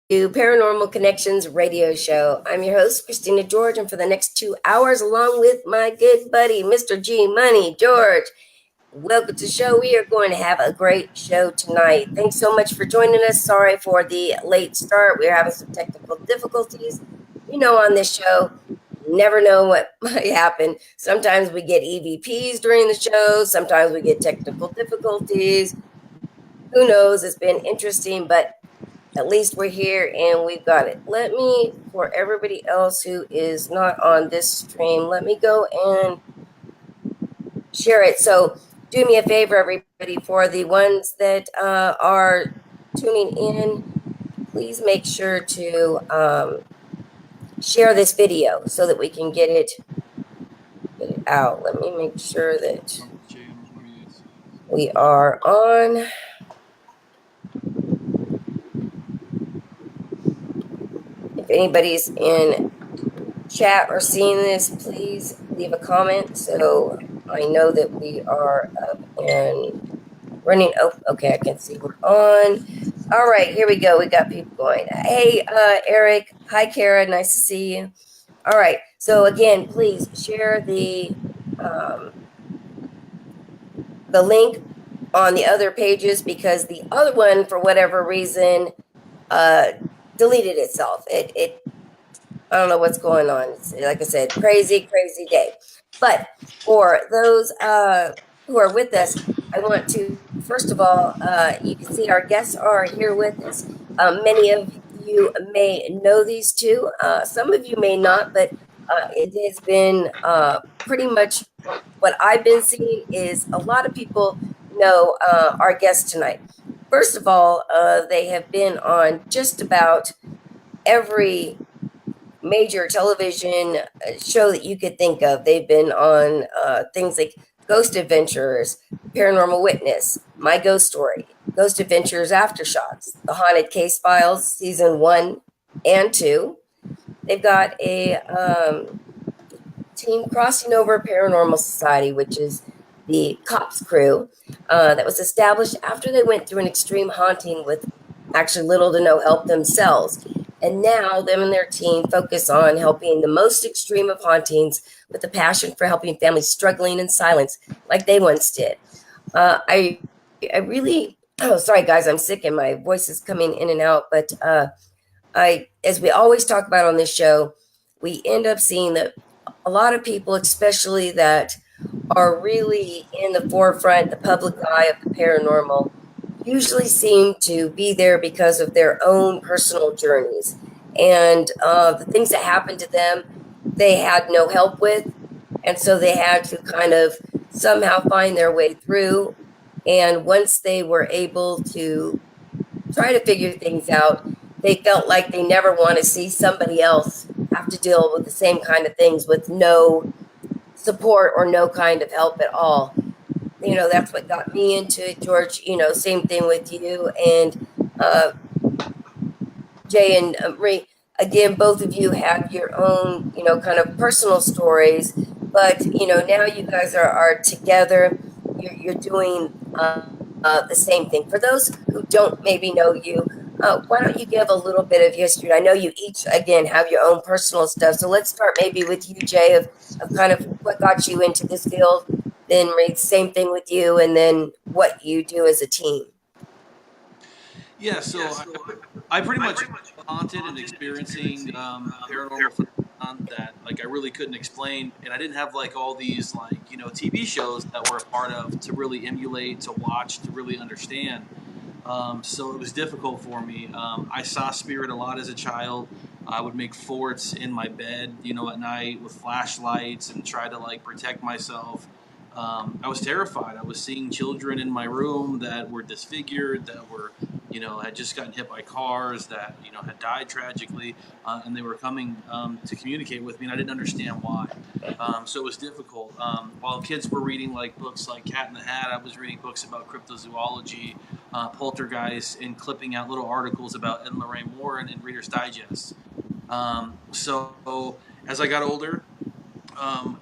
to Paranormal Connections radio show. I'm your host, Christina George, and for the next 2 hours, along with my good buddy, Mr. G Money George. Welcome to the show. We are going to have a great show tonight. Thanks so much for joining us. Sorry for the late start. We're having some technical difficulties. You know, on this show, you never know what might happen. Sometimes we get EVPs during the show, sometimes we get technical difficulties. Who knows? It's been interesting, but at least we're here and we've got it. Let me, for everybody else who is not on this stream, let me go and share it. So do me a favor, everybody, for the ones that are tuning in, please make sure to share this video so that we can get it out. Let me make sure that we are on. If anybody's in chat or seeing this, please leave a comment so I know that we are up and running. Oh, okay, I can see we're on. All right, here we go. We got people going. Hey, Eric. Hi, Kara. Nice to see you. All right. So again, please share the link on the other pages because the other one, for whatever reason, deleted itself. It I don't know what's going on. It's, like I said, crazy day. But for those who are with us, I want to, first of all, you can see our guests are here with us. Many of you may know these two. Some of you may not, but it has been pretty much what I've been seeing is a lot of people know our guests tonight. First of all, they have been on just about every major television show that you could think of. They've been on things like Ghost Adventures, Paranormal Witness, My Ghost Story, Ghost Adventures Aftershocks, The Haunted Case Files, season 1 and 2. They've got a team crossing over Paranormal Society, which is the cops crew that was established after they went through an extreme haunting with actually little to no help themselves. And now them and their team focus on helping the most extreme of hauntings with a passion for helping families struggling in silence like they once did. I really, oh, sorry guys, I'm sick and my voice is coming in and out, but as we always talk about on this show, we end up seeing that a lot of people, especially that are really in the forefront, the public eye of the paranormal, usually seem to be there because of their own personal journeys. And the things that happened to them, they had no help with. And so they had to kind of somehow find their way through. And once they were able to try to figure things out, they felt like they never want to see somebody else have to deal with the same kind of things with no support or no kind of help at all. You know, that's what got me into it, George. You know, same thing with you and Jay and Marie. Again, both of you have your own, you know, kind of personal stories, but you know, now you guys are together. You're doing the same thing. For those who don't maybe know you, why don't you give a little bit of history? I know you each, again, have your own personal stuff. So let's start maybe with you, Jay, of kind of what got you into this field. Then Reed, same thing with you, and then what you do as a team. Yeah, so I pretty much haunted and experiencing paranormal phenomenon that like I really couldn't explain, and I didn't have like all these like TV shows that we're a part of to really emulate, to watch, to really understand. So it was difficult for me. I saw spirit a lot as a child. I would make forts in my bed, at night with flashlights and try to like protect myself. I was terrified. I was seeing children in my room that were disfigured, that were, had just gotten hit by cars, that, had died tragically, and they were coming to communicate with me, and I didn't understand why. So it was difficult. While kids were reading like books like Cat in the Hat, I was reading books about cryptozoology, poltergeist, and clipping out little articles about Ed and Lorraine Warren in Reader's Digest. So as I got older,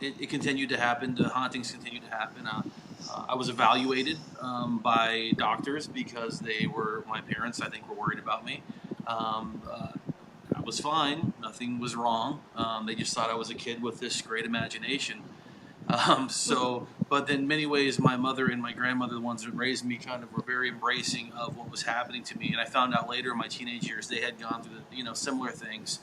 it continued to happen. The hauntings continued to happen. I was evaluated by doctors because they were my parents. I think were worried about me. Um, uh, I was fine. Nothing was wrong. They just thought I was a kid with this great imagination. But in many ways, my mother and my grandmother, the ones that raised me, kind of were very embracing of what was happening to me. And I found out later in my teenage years, they had gone through, similar things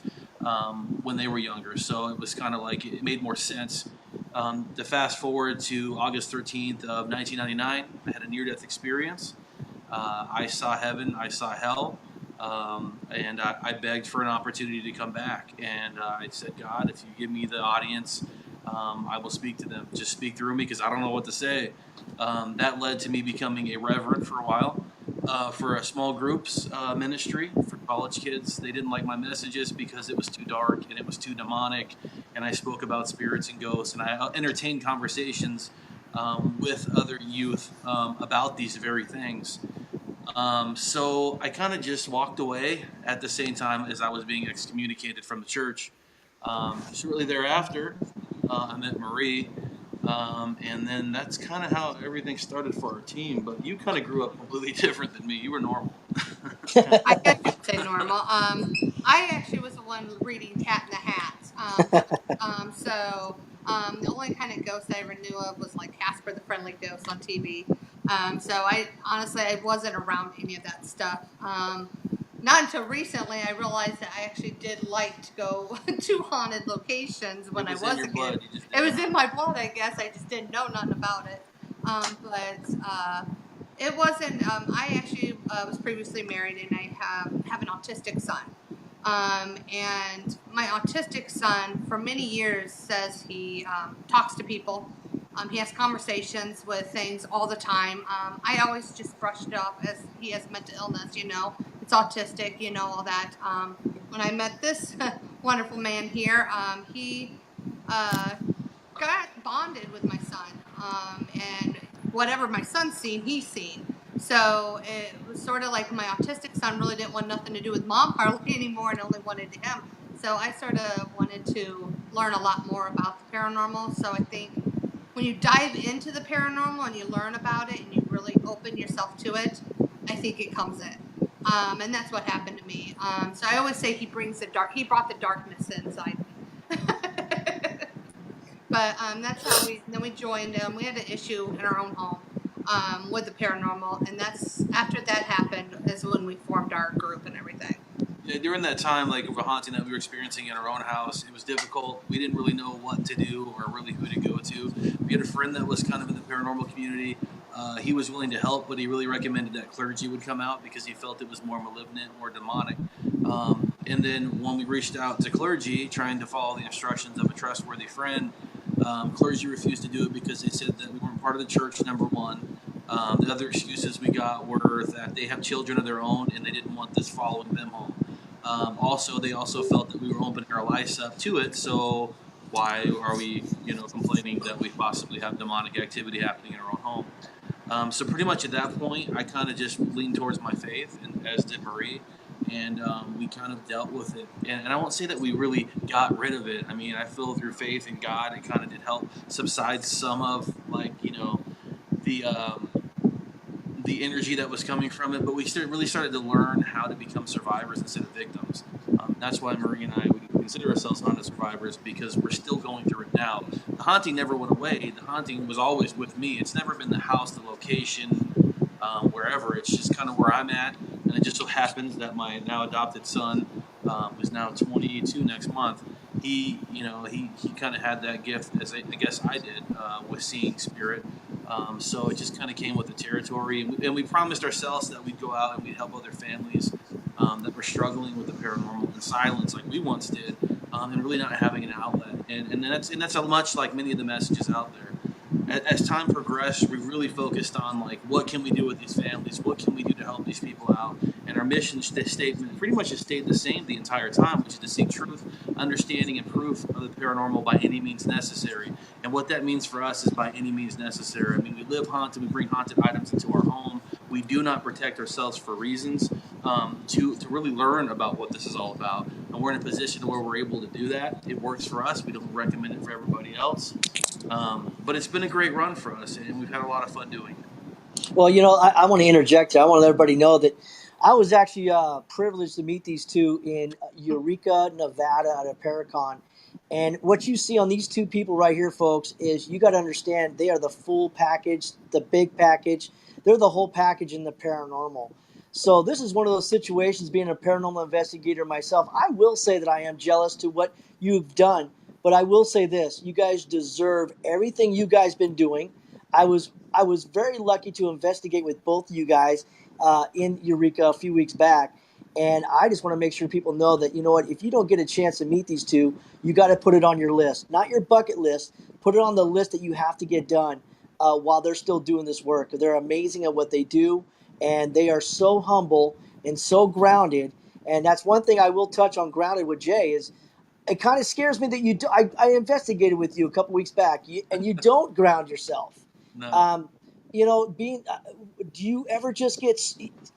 when they were younger. So it was kind of like it made more sense. To fast forward to August 13th of 1999, I had a near-death experience. I saw heaven, I saw hell, and I begged for an opportunity to come back. And I said, God, if you give me the audience, I will speak to them. Just speak through me because I don't know what to say. That led to me becoming a reverend for a while for a small groups ministry for college kids. They didn't like my messages because it was too dark and it was too demonic. And I spoke about spirits and ghosts, and I entertained conversations with other youth about these very things. So I kind of just walked away at the same time as I was being excommunicated from the church. Shortly thereafter, I met Marie, and then that's kind of how everything started for our team. But you kind of grew up completely different than me. You were normal. I guess you could say normal. I actually was the one reading Cat in the Hat. The only kind of ghost I ever knew of was like Casper the Friendly Ghost on TV. So I honestly I wasn't around any of that stuff. Not until recently I realized that I actually did like to go to haunted locations when I was a kid. It was in my blood, I guess. I just didn't know nothing about it. It wasn't. I actually was previously married, and I have an autistic son. And my autistic son, for many years, says he talks to people. He has conversations with things all the time. I always just brushed it off as he has mental illness. It's autistic. All that. When I met this wonderful man here, he got bonded with my son, and whatever my son's seen, he's seen. So it was sort of like my autistic son really didn't want nothing to do with mom hardly anymore and only wanted him. So I sort of wanted to learn a lot more about the paranormal. So I think when you dive into the paranormal and you learn about it and you really open yourself to it, I think it comes in. And that's what happened to me. So I always say he brought the darkness inside me. But that's how we joined. We had an issue in our own home with the paranormal, and that's after that happened is when we formed our group and everything. Yeah, during that time, like of a haunting that we were experiencing in our own house, it was difficult. We didn't really know what to do or really who to go to. We had a friend that was kind of in the paranormal community. He was willing to help, but he really recommended that clergy would come out because he felt it was more malignant or demonic. And then when we reached out to clergy, trying to follow the instructions of a trustworthy friend, clergy refused to do it because they said that we weren't part of the church, number one. The other excuses we got were that they have children of their own and they didn't want this following them home. They also felt that we were opening our lives up to it. So why are we, complaining that we possibly have demonic activity happening in our own home? So pretty much at that point, I kind of just leaned towards my faith, and as did Marie, and we kind of dealt with it. And I won't say that we really got rid of it. I mean, I feel through faith in God, it kind of did help subside some of the the energy that was coming from it, but we really started to learn how to become survivors instead of victims. That's why Marie and I would consider ourselves haunted survivors because we're still going through it now. The haunting never went away. The haunting was always with me. It's never been the house, the location, wherever. It's just kind of where I'm at, and it just so happens that my now adopted son, who's now 22 next month, he kind of had that gift as I guess I did with seeing spirit. So it just kind of came with the territory, and we promised ourselves that we'd go out and we'd help other families that were struggling with the paranormal in silence, like we once did, and really not having an outlet. And that's how much like many of the messages out there. As time progressed, we really focused on like what can we do with these families, what can we do to help these people out, and our mission statement pretty much has stayed the same the entire time, which is to seek truth, understanding, and proof of the paranormal by any means necessary. And what that means for us is by any means necessary. I mean, we live haunted, we bring haunted items into our home. We do not protect ourselves for reasons to really learn about what this is all about. And we're in a position where we're able to do that. It works for us. We don't recommend it for everybody else. But it's been a great run for us, and we've had a lot of fun doing it. Well, I want to interject here. I want to let everybody know that I was actually privileged to meet these two in Eureka, Nevada at a Paracon. And what you see on these two people right here, folks, is you got to understand they are the full package, the big package. They're the whole package in the paranormal. So this is one of those situations, being a paranormal investigator myself, I will say that I am jealous to what you've done. But I will say this, you guys deserve everything you guys been doing. I was very lucky to investigate with both of you guys in Eureka a few weeks back. And I just want to make sure people know that, you know what, if you don't get a chance to meet these two, you got to put it on your list. Not your bucket list. Put it on the list that you have to get done while they're still doing this work. They're amazing at what they do, and they are so humble and so grounded. And that's one thing I will touch on grounded with Jay is it kind of scares me that you do. I investigated with you a couple weeks back, and you don't ground yourself. No. Um, being do you ever just get?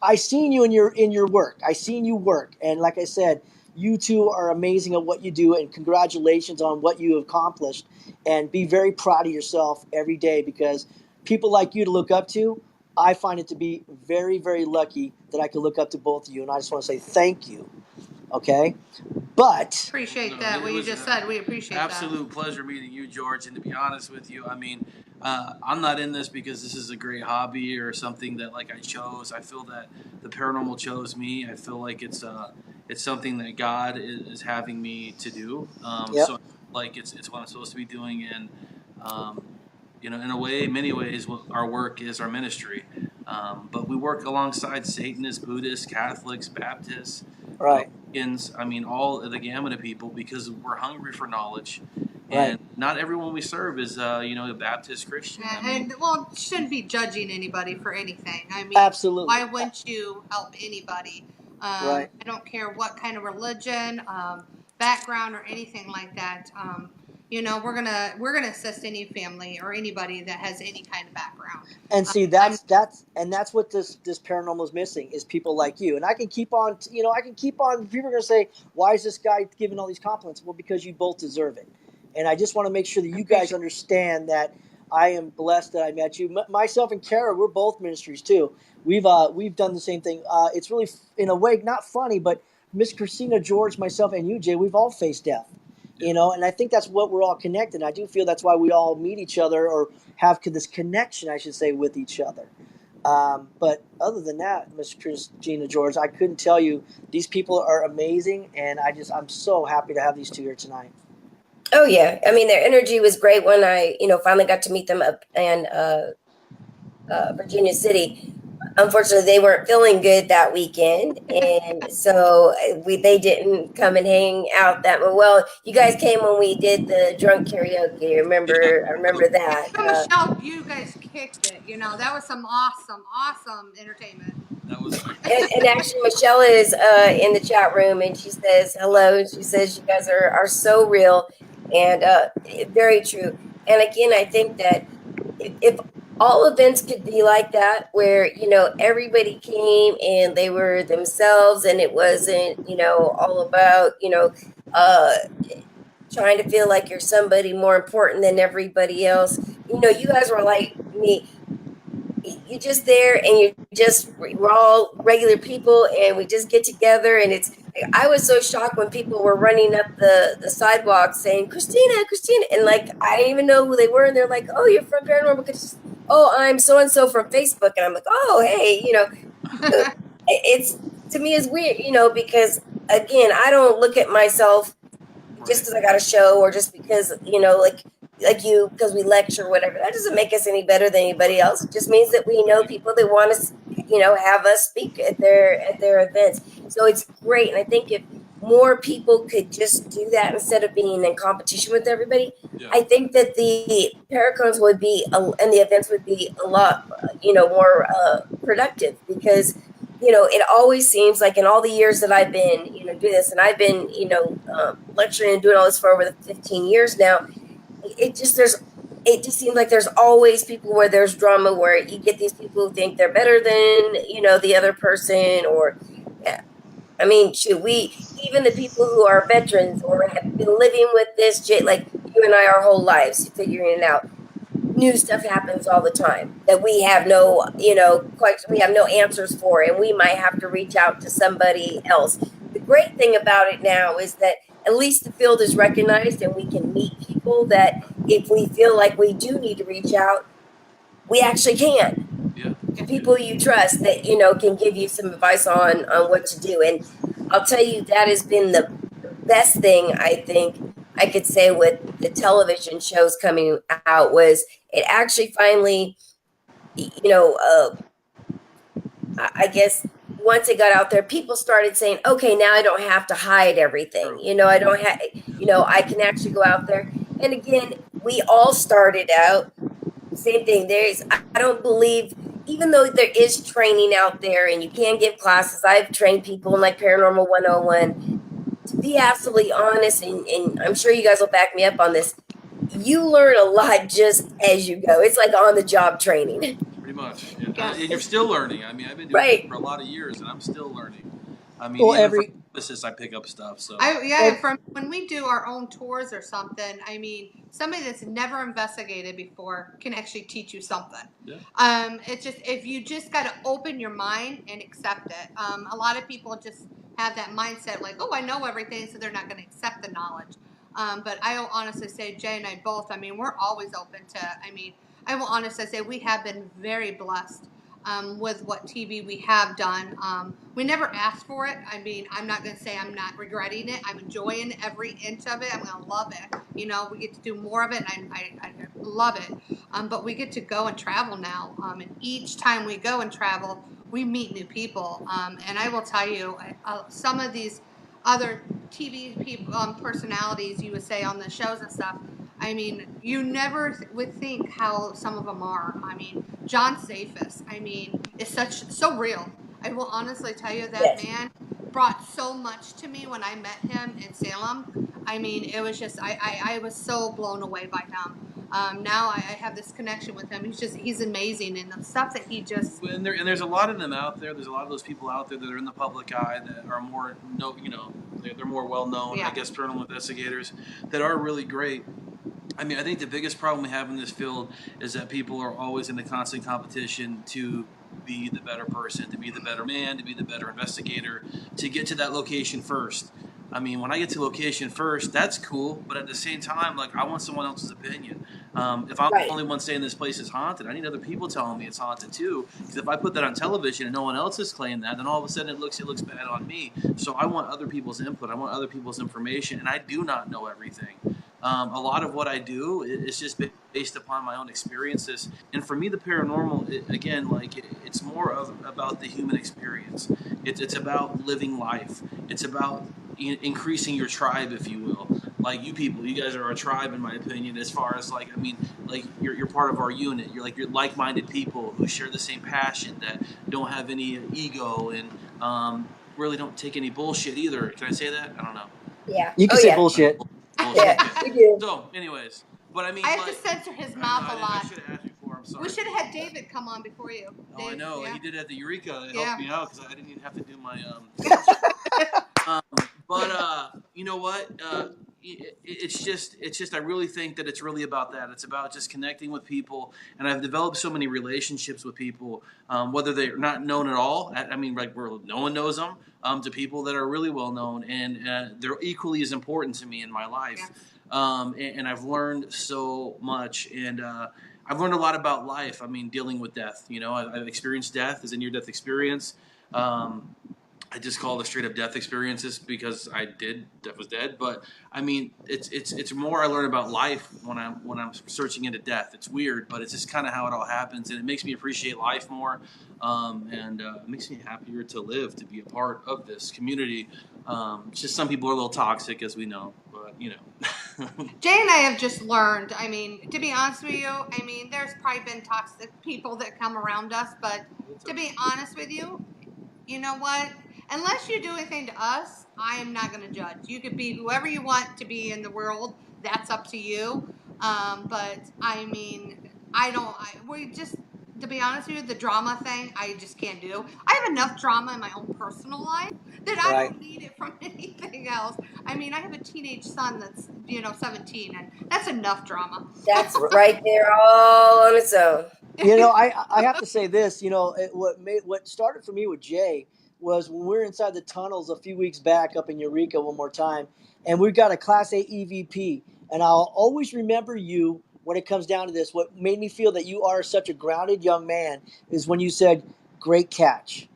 I seen you in your work. I seen you work, and like I said, you two are amazing at what you do, and congratulations on what you have accomplished. And be very proud of yourself every day because people like you to look up to. I find it to be very, very lucky that I can look up to both of you, and I just want to say thank you. Okay, but Appreciate No, that. it What you was just an said, we appreciate that. absolute pleasure meeting you, George. And to be honest with you, I mean, I'm not in this because this is a great hobby or something that like I chose. I feel that the paranormal chose me. I feel like it's something that God is having me to do. yep, So I feel like it's what I'm supposed to be doing, and um, in a way, many ways, our work is our ministry. But we work alongside Satanists, Buddhists, Catholics, Baptists, right, Wiccans. I mean, all of the gamut of people because we're hungry for knowledge. right, And not everyone we serve is, a Baptist Christian. I mean, And well, shouldn't be judging anybody for anything. I mean, absolutely, why wouldn't you help anybody? right. I don't care what kind of religion, background, or anything like that. We're gonna assist any family or anybody that has any kind of background. And see, I'm that's what this paranormal is missing is people like you. And I can keep on, I can keep on. People are going to say, "Why is this guy giving all these compliments?" Well, because you both deserve it. And I just want to make sure that you guys appreciate. understand that I am blessed that I met you. Myself and Kara, we're both ministries too. We've done the same thing. It's really, in a way, not funny, but Miss Christina, George, myself, and you, Jay, we've all faced death. yeah. And I think that's what we're all connected. I do feel that's why we all meet each other or have this connection, I should say, with each other. But other than that, Miss Christina George, I couldn't tell you. These people are amazing, and I'm so happy to have these two here tonight. Oh yeah, I mean their energy was great when I finally got to meet them up in Virginia City. Unfortunately, they weren't feeling good that weekend, and so they didn't come and hang out that well. You guys came when we did the drunk karaoke. Yeah. Remember? I remember that. So Michelle, you guys kicked it. That was some awesome, awesome entertainment. That was great. And actually, Michelle is in the chat room, and she says hello. And she says you guys are so real, and very true. And again, I think that if all events could be like that, where everybody came and they were themselves, and it wasn't all about uh, trying to feel like you're somebody more important than everybody else. You guys were like me, you're just there and we're all regular people and we just get together and it's I was so shocked when people were running up the sidewalk saying Christina, and like I didn't even know who they were, and they're like, oh, you're from Paranormal because oh, I'm so and so from Facebook, and I'm like, oh, hey, it's to me is weird, because again, I don't look at myself just Right. because I got a show or just because like you because we lecture or whatever. That doesn't make us any better than anybody else. It just means that we know people that want to have us speak at their events. So it's great, and I think if more people could just do that instead of being in competition with everybody, Yeah. I think that the paracons would be and the events would be a lot more productive because it always seems like in all the years that I've been, doing this, and I've been, lecturing and doing all this for over the 15 years now. It just seems like there's always people where there's drama, where you get these people who think they're better than, the other person, or, yeah. I mean, should we, even the people who are veterans or have been living with this, like you and I, our whole lives, figuring it out, new stuff happens all the time that we have no, we have no answers for, and we might have to reach out to somebody else. The great thing about it now is that at least the field is recognized and we can meet people that if we feel like we do need to reach out, we actually can. Yeah. People you trust that, can give you some advice on what to do. And I'll tell you, that has been the best thing I think I could say with the television shows coming out was it actually finally, I guess once it got out there, people started saying, okay, now I don't have to hide everything. True. I don't have, I can actually go out there. And again, we all started out same thing. I don't believe, even though there is training out there and you can give classes, I've trained people in like Paranormal 101. To be absolutely honest, and I'm sure you guys will back me up on this, you learn a lot just as you go. It's like on the job training. Pretty much. Yeah. Yes. And you're still learning. I mean, I've been doing Right. it for a lot of years, and I'm still learning. I mean, Well, even every- from emphasis, I pick up stuff. So From when we do our own tours or something, I mean, somebody that's never investigated before can actually teach you something. Yeah. It's just if you just got to open your mind and accept it. A lot of people just have that mindset like, oh, I know everything, so they're not going to accept the knowledge. But I will honestly say, Jay and I both, I mean, we're always open to, I will honestly say we have been very blessed with what TV we have done. We never asked for it. I mean, I'm not going to say I'm not regretting it. I'm enjoying every inch of it. I'm going to love it. We get to do more of it, and I love it. But we get to go and travel now. And each time we go and travel, we meet new people. And I will tell you, some of these other TV people, personalities you would say on the shows and stuff, I mean, you never would think how some of them are. I mean, John Safis, is so real. I will honestly tell you that Yes. man brought so much to me when I met him in Salem. I mean, it was just, I was so blown away by him. Now I have this connection with him. He's amazing. And the stuff that he just. And there's a lot of them out there. There's a lot of those people out there that are in the public eye that are more, they're more well known. Yeah. I guess paranormal investigators that are really great. I mean, I think the biggest problem we have in this field is that people are always in a constant competition to be the better person, to be the better man, to be the better investigator, to get to that location first. I mean, when I get to location first, that's cool, but at the same time, like, I want someone else's opinion. If I'm Right. the only one saying this place is haunted, I need other people telling me it's haunted too. Because if I put that on television and no one else is claiming that, then all of a sudden it looks bad on me. So I want other people's input. I want other people's information, and I do not know everything. A lot of what I do is just based upon my own experiences, and for me, the paranormal, it's more about the human experience. It's about living life. It's about increasing your tribe, if you will. Like you people, you guys are our tribe, in my opinion. As far as you're part of our unit. You're like-minded people who share the same passion, that don't have any ego, and really don't take any bullshit either. Can I say that? I don't know. Yeah. You can say bullshit. Yeah, we do. So, anyways, but I mean, I have to censor his mouth a lot. I should have asked before. I'm sorry. We should have had David come on before you. Oh, I Dave, know. yeah. He did it at the Eureka. It Yeah. helped me out because I didn't even have to do my. You know what? It's just. I really think that it's really about that. It's about just connecting with people, and I've developed so many relationships with people, whether they're not known at all. I mean, like where no one knows them, to people that are really well known, and they're equally as important to me in my life. Yeah. And I've learned so much, and I've learned a lot about life. I mean, dealing with death. I've experienced death as a near-death experience. I just call it straight up death experiences because death was dead. But I mean, it's more I learn about life when I'm searching into death. It's weird, but it's just kind of how it all happens, and it makes me appreciate life more, and it makes me happier to live, to be a part of this community. It's just some people are a little toxic, as we know, but Jay and I have just learned. I mean, to be honest with you, there's probably been toxic people that come around us, but to be honest with you, you know what? Unless you do anything to us, I am not going to judge. You could be whoever you want to be in the world. That's up to you. But to be honest with you, the drama thing, I just can't do. I have enough drama in my own personal life that I don't need it from anything else. I mean, I have a teenage son that's 17, and that's enough drama. That's right there, all on its own. I have to say this. What started for me with Jay was when we were inside the tunnels a few weeks back up in Eureka one more time, and we got a Class A EVP. And I'll always remember you when it comes down to this. What made me feel that you are such a grounded young man is when you said, "Great catch."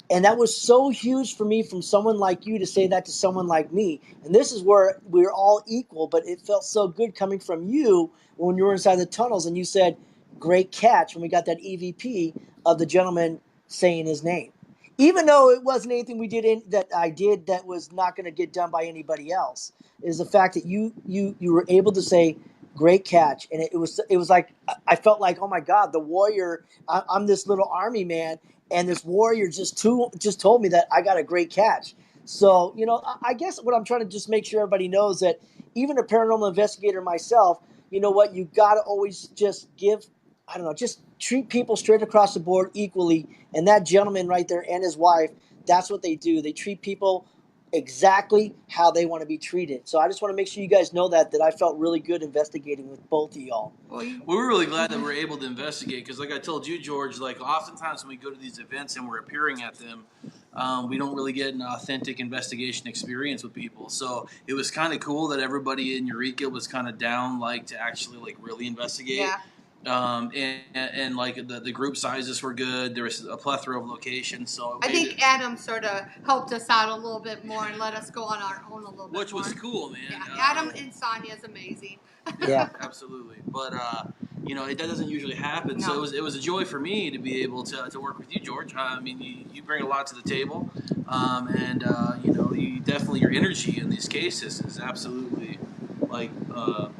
And that was so huge for me from someone like you to say that to someone like me. And this is where we're all equal, but it felt so good coming from you when you were inside the tunnels and you said, "Great catch," when we got that EVP of the gentleman saying his name. Even though it wasn't anything that I did that was not going to get done by anybody else, is the fact that you were able to say, "Great catch," and it was like I felt like, oh my God, the warrior. I'm this little army man, and this warrior just told me that I got a great catch. So I guess what I'm trying to just make sure everybody knows that even a paranormal investigator myself, you know what, you got to always just give, I don't know, just treat people straight across the board equally. And that gentleman right there and his wife, that's what they do. They treat people exactly how they want to be treated. So I just want to make sure you guys know that I felt really good investigating with both of y'all. Well, We were really glad that we're able to investigate because, like I told you, George, like oftentimes when we go to these events and we're appearing at them, we don't really get an authentic investigation experience with people. So it was kind of cool that everybody in Eureka was kind of down, like to actually like really investigate. yeah. And like the group sizes were good. There was a plethora of locations, so I think Adam sort of helped us out a little bit more and let us go on our own a little bit which more. was cool, man. Yeah, Adam and Sonya's amazing. Yeah. Absolutely. But that doesn't usually happen. No. So it was a joy for me to be able to work with you, George. I mean, you bring a lot to the table, and you definitely, your energy in these cases is absolutely like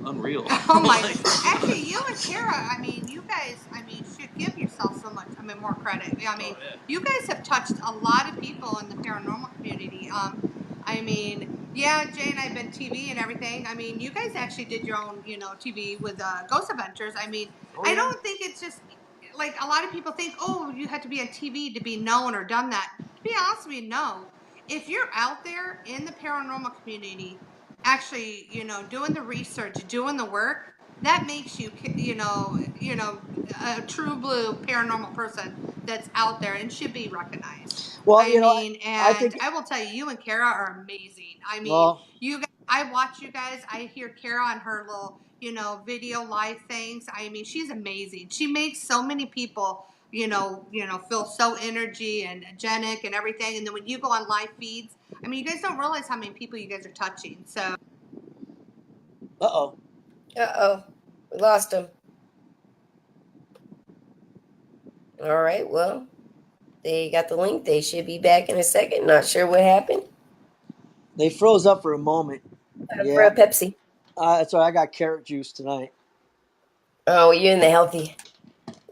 unreal. Oh my! Like, Actually, you and Kara, I mean, you guys, I mean, should give yourself so much. I mean, more credit. I mean, Oh, yeah. you guys have touched a lot of people in the paranormal community. I mean, yeah, Jay and I have been TV and everything. I mean, you guys actually did your own, TV with Ghost Adventures. I mean, Oh, I yeah. don't think it's just like a lot of people think, oh, you had to be on TV to be known or done that. To be honest with you, no. If you're out there in the paranormal community, actually, doing the research, doing the work, that makes you, a true blue paranormal person that's out there and should be recognized. Well, I mean, I and think, I will tell you, you and Kara are amazing. I mean, well, you guys, I watch you guys. I hear Kara on her little, video live things. I mean, she's amazing. She makes so many people, feel so energy and energetic and everything. And then when you go on live feeds, I mean, you guys don't realize how many people you guys are touching. So, uh-oh. Uh-oh. We lost him. All right, well, they got the link. They should be back in a second. Not sure what happened. They froze up for a moment. For a Yeah. Pepsi. That's right. I got carrot juice tonight. Oh, you're in the healthy.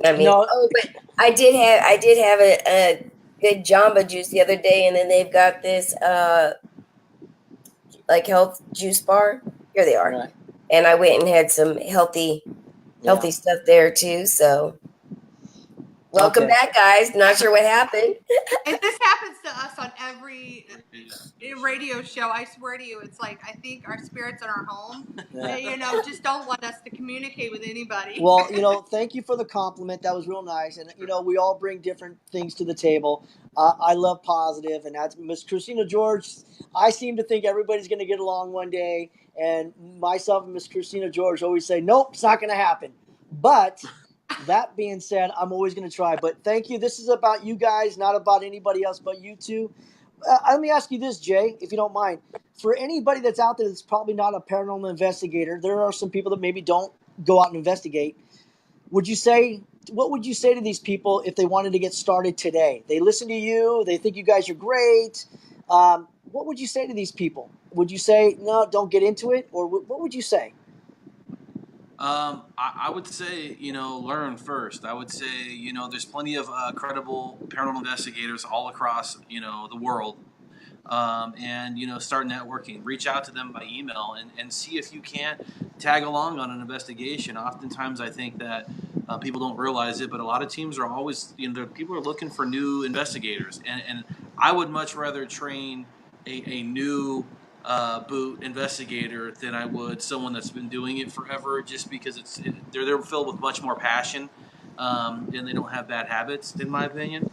I mean, No, but I did have a good Jamba Juice the other day, and then they've got this like health juice bar. Here they are, right. and I went and had some healthy Yeah. stuff there too. So, welcome Okay. back, guys. Not sure what happened. and this happens to us on every radio show. I swear to you, it's like I think our spirits in our home, Yeah. just don't want us to communicate with anybody. Well, thank you for the compliment. That was real nice. And, we all bring different things to the table. I love positive, and that's Miss Christina George. I seem to think everybody's going to get along one day. And myself and Miss Christina George always say, nope, it's not going to happen. But that being said, I'm always going to try. But thank you. This is about you guys, not about anybody else but you two. Let me ask you this, Jay, if you don't mind. For anybody that's out there that's probably not a paranormal investigator, there are some people that maybe don't go out and investigate. What would you say to these people if they wanted to get started today? They listen to you. They think you guys are great. What would you say to these people? Would you say, no, don't get into it? Or what would you say? I would say, learn first. I would say, there's plenty of credible paranormal investigators all across, the world. And, start networking. Reach out to them by email and see if you can't tag along on an investigation. Oftentimes, I think that people don't realize it, but a lot of teams are always, people are looking for new investigators. And I would much rather train a new boot investigator than I would someone that's been doing it forever, just because they're filled with much more passion, and they don't have bad habits, in my opinion.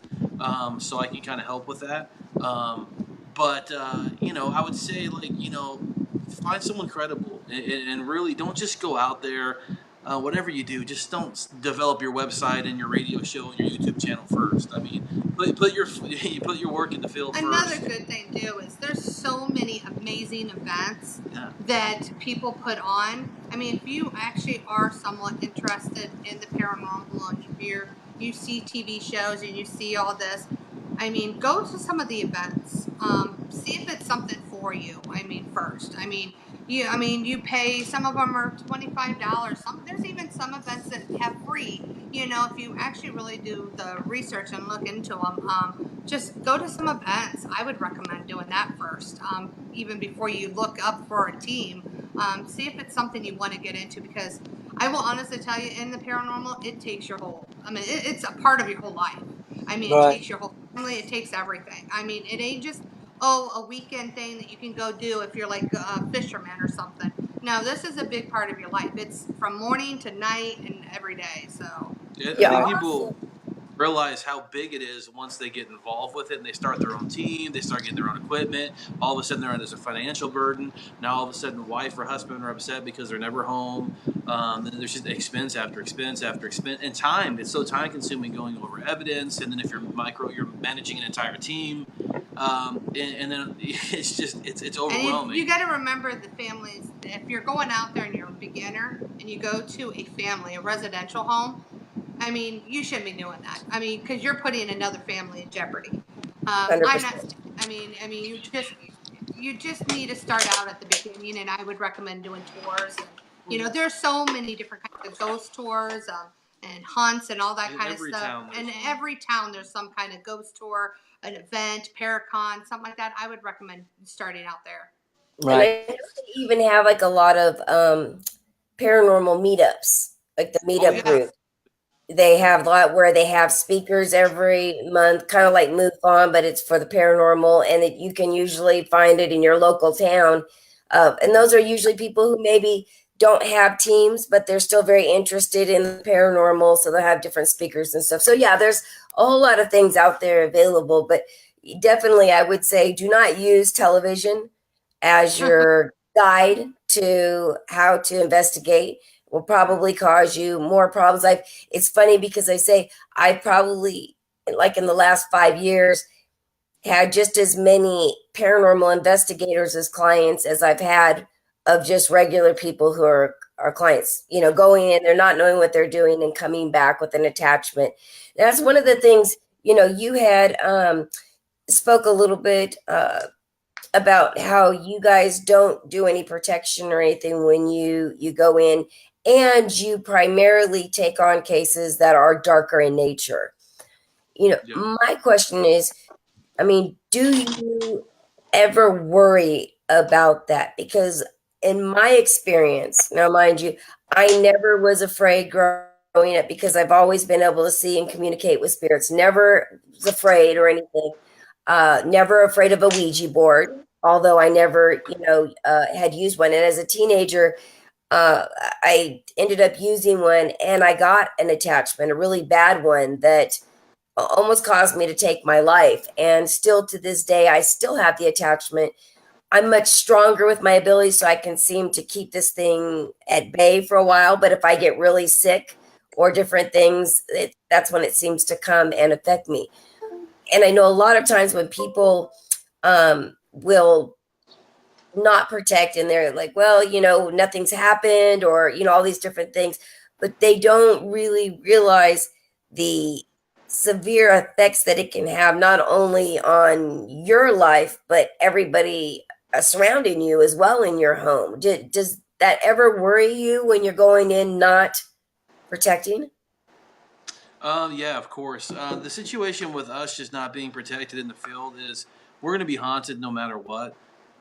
So I can kind of help with that. But I would say, like, find someone credible, and really don't just go out there. Whatever you do, just don't develop your website and your radio show and your YouTube channel first. I mean, put your you put your work in the field Another first. good thing too is there's so many amazing events Yeah. that people put on. I mean, if you actually are somewhat interested in the paranormal and you see TV shows and you see all this, I mean, go to some of the events. See if it's something for you. I mean, first. You pay. Some of them are $25. There's even some events that have free. If you actually really do the research and look into them, just go to some events. I would recommend doing that first, even before you look up for a team. See if it's something you want to get into, because I will honestly tell you, in the paranormal, it takes your whole. I mean, it's a part of your whole life. I mean, it Right. takes your whole family. It takes everything. I mean, it ain't just a weekend thing that you can go do if you're like a fisherman or something. No, this is a big part of your life. It's from morning to night and every day. So Yeah, I Yeah, think also, people realize how big it is once they get involved with it and they start their own team, they start getting their own equipment. All of a sudden, there's a financial burden. Now, all of a sudden, wife or husband are upset because they're never home. Then there's just expense after expense after expense, and time. It's so time consuming going over evidence, and then if you're managing an entire team, and then it's And you overwhelming. got to remember the families. If you're going out there and you're a beginner and you go to a residential home, I mean, you shouldn't be doing that. I mean, because you're putting another family in jeopardy. I'm not. 100%. I mean, you just need to start out at the beginning, and I would recommend doing tours. And there's so many different kinds of ghost tours, and hunts and all that In kind of every stuff. town, And there's one. every town there's some kind of ghost tour, an event, Paracon, something like that. I would recommend starting out there. And Right. I know they even have like a lot of paranormal meetups, like the Oh meetup yeah, group. They have a lot where they have speakers every month, kind of like Move On, but it's for the paranormal, and you can usually find it in your local town. And those are usually people who maybe don't have teams, but they're still very interested in the paranormal, so they'll have different speakers and stuff. So yeah, there's a whole lot of things out there available, but definitely I would say do not use television as your guide to how to investigate. Will probably cause you more problems. It's funny because I say I probably, like in the last 5 years, had just as many paranormal investigators as clients as I've had of just regular people who are clients, going in, they're not knowing what they're doing and coming back with an attachment. That's one of the things, you had spoke a little bit about how you guys don't do any protection or anything when you go in, and you primarily take on cases that are darker in nature. yeah. My question is, I mean, do you ever worry about that? Because in my experience, now mind you, I never was afraid growing up because I've always been able to see and communicate with spirits. Never was afraid or anything. Never afraid of a Ouija board, although I never, had used one. And as a teenager, uh, I ended up using one, and I got an attachment, a really bad one that almost caused me to take my life. And still to this day, I still have the attachment. I'm much stronger with my abilities, so I can seem to keep this thing at bay for a while. But if I get really sick or different things, that's when it seems to come and affect me. And I know a lot of times when people will not protect, and they're like, well, nothing's happened, or all these different things, but they don't really realize the severe effects that it can have, not only on your life but everybody surrounding you as well in your home. Does that ever worry you when you're going in not protecting? Yeah, of course. The situation with us just not being protected in the field is we're going to be haunted no matter what.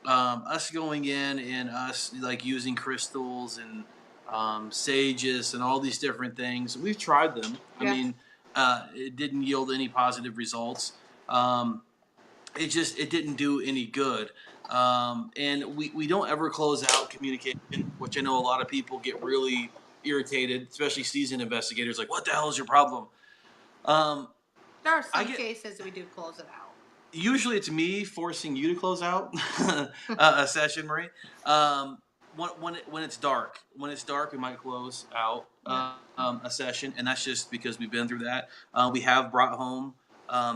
Us going in and us like using crystals and sages and all these different things. We've tried them. I Yeah. mean, it didn't yield any positive results. It didn't do any good. And we don't ever close out communication, which I know a lot of people get really irritated, especially seasoned investigators. Like, what the hell is your problem? Um, There are I some get cases we do close it out. Usually it's me forcing you to close out a session, Marie. Um, when it's dark, we might close out a session, and that's just because we've been through that. We have brought home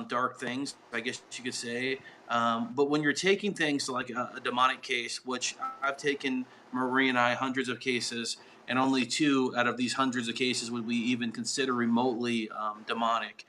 dark things, I guess you could say. But when you're taking things like a demonic case, which I've taken, Marie and I, hundreds of cases, and only 2 out of these hundreds of cases would we even consider remotely demonic.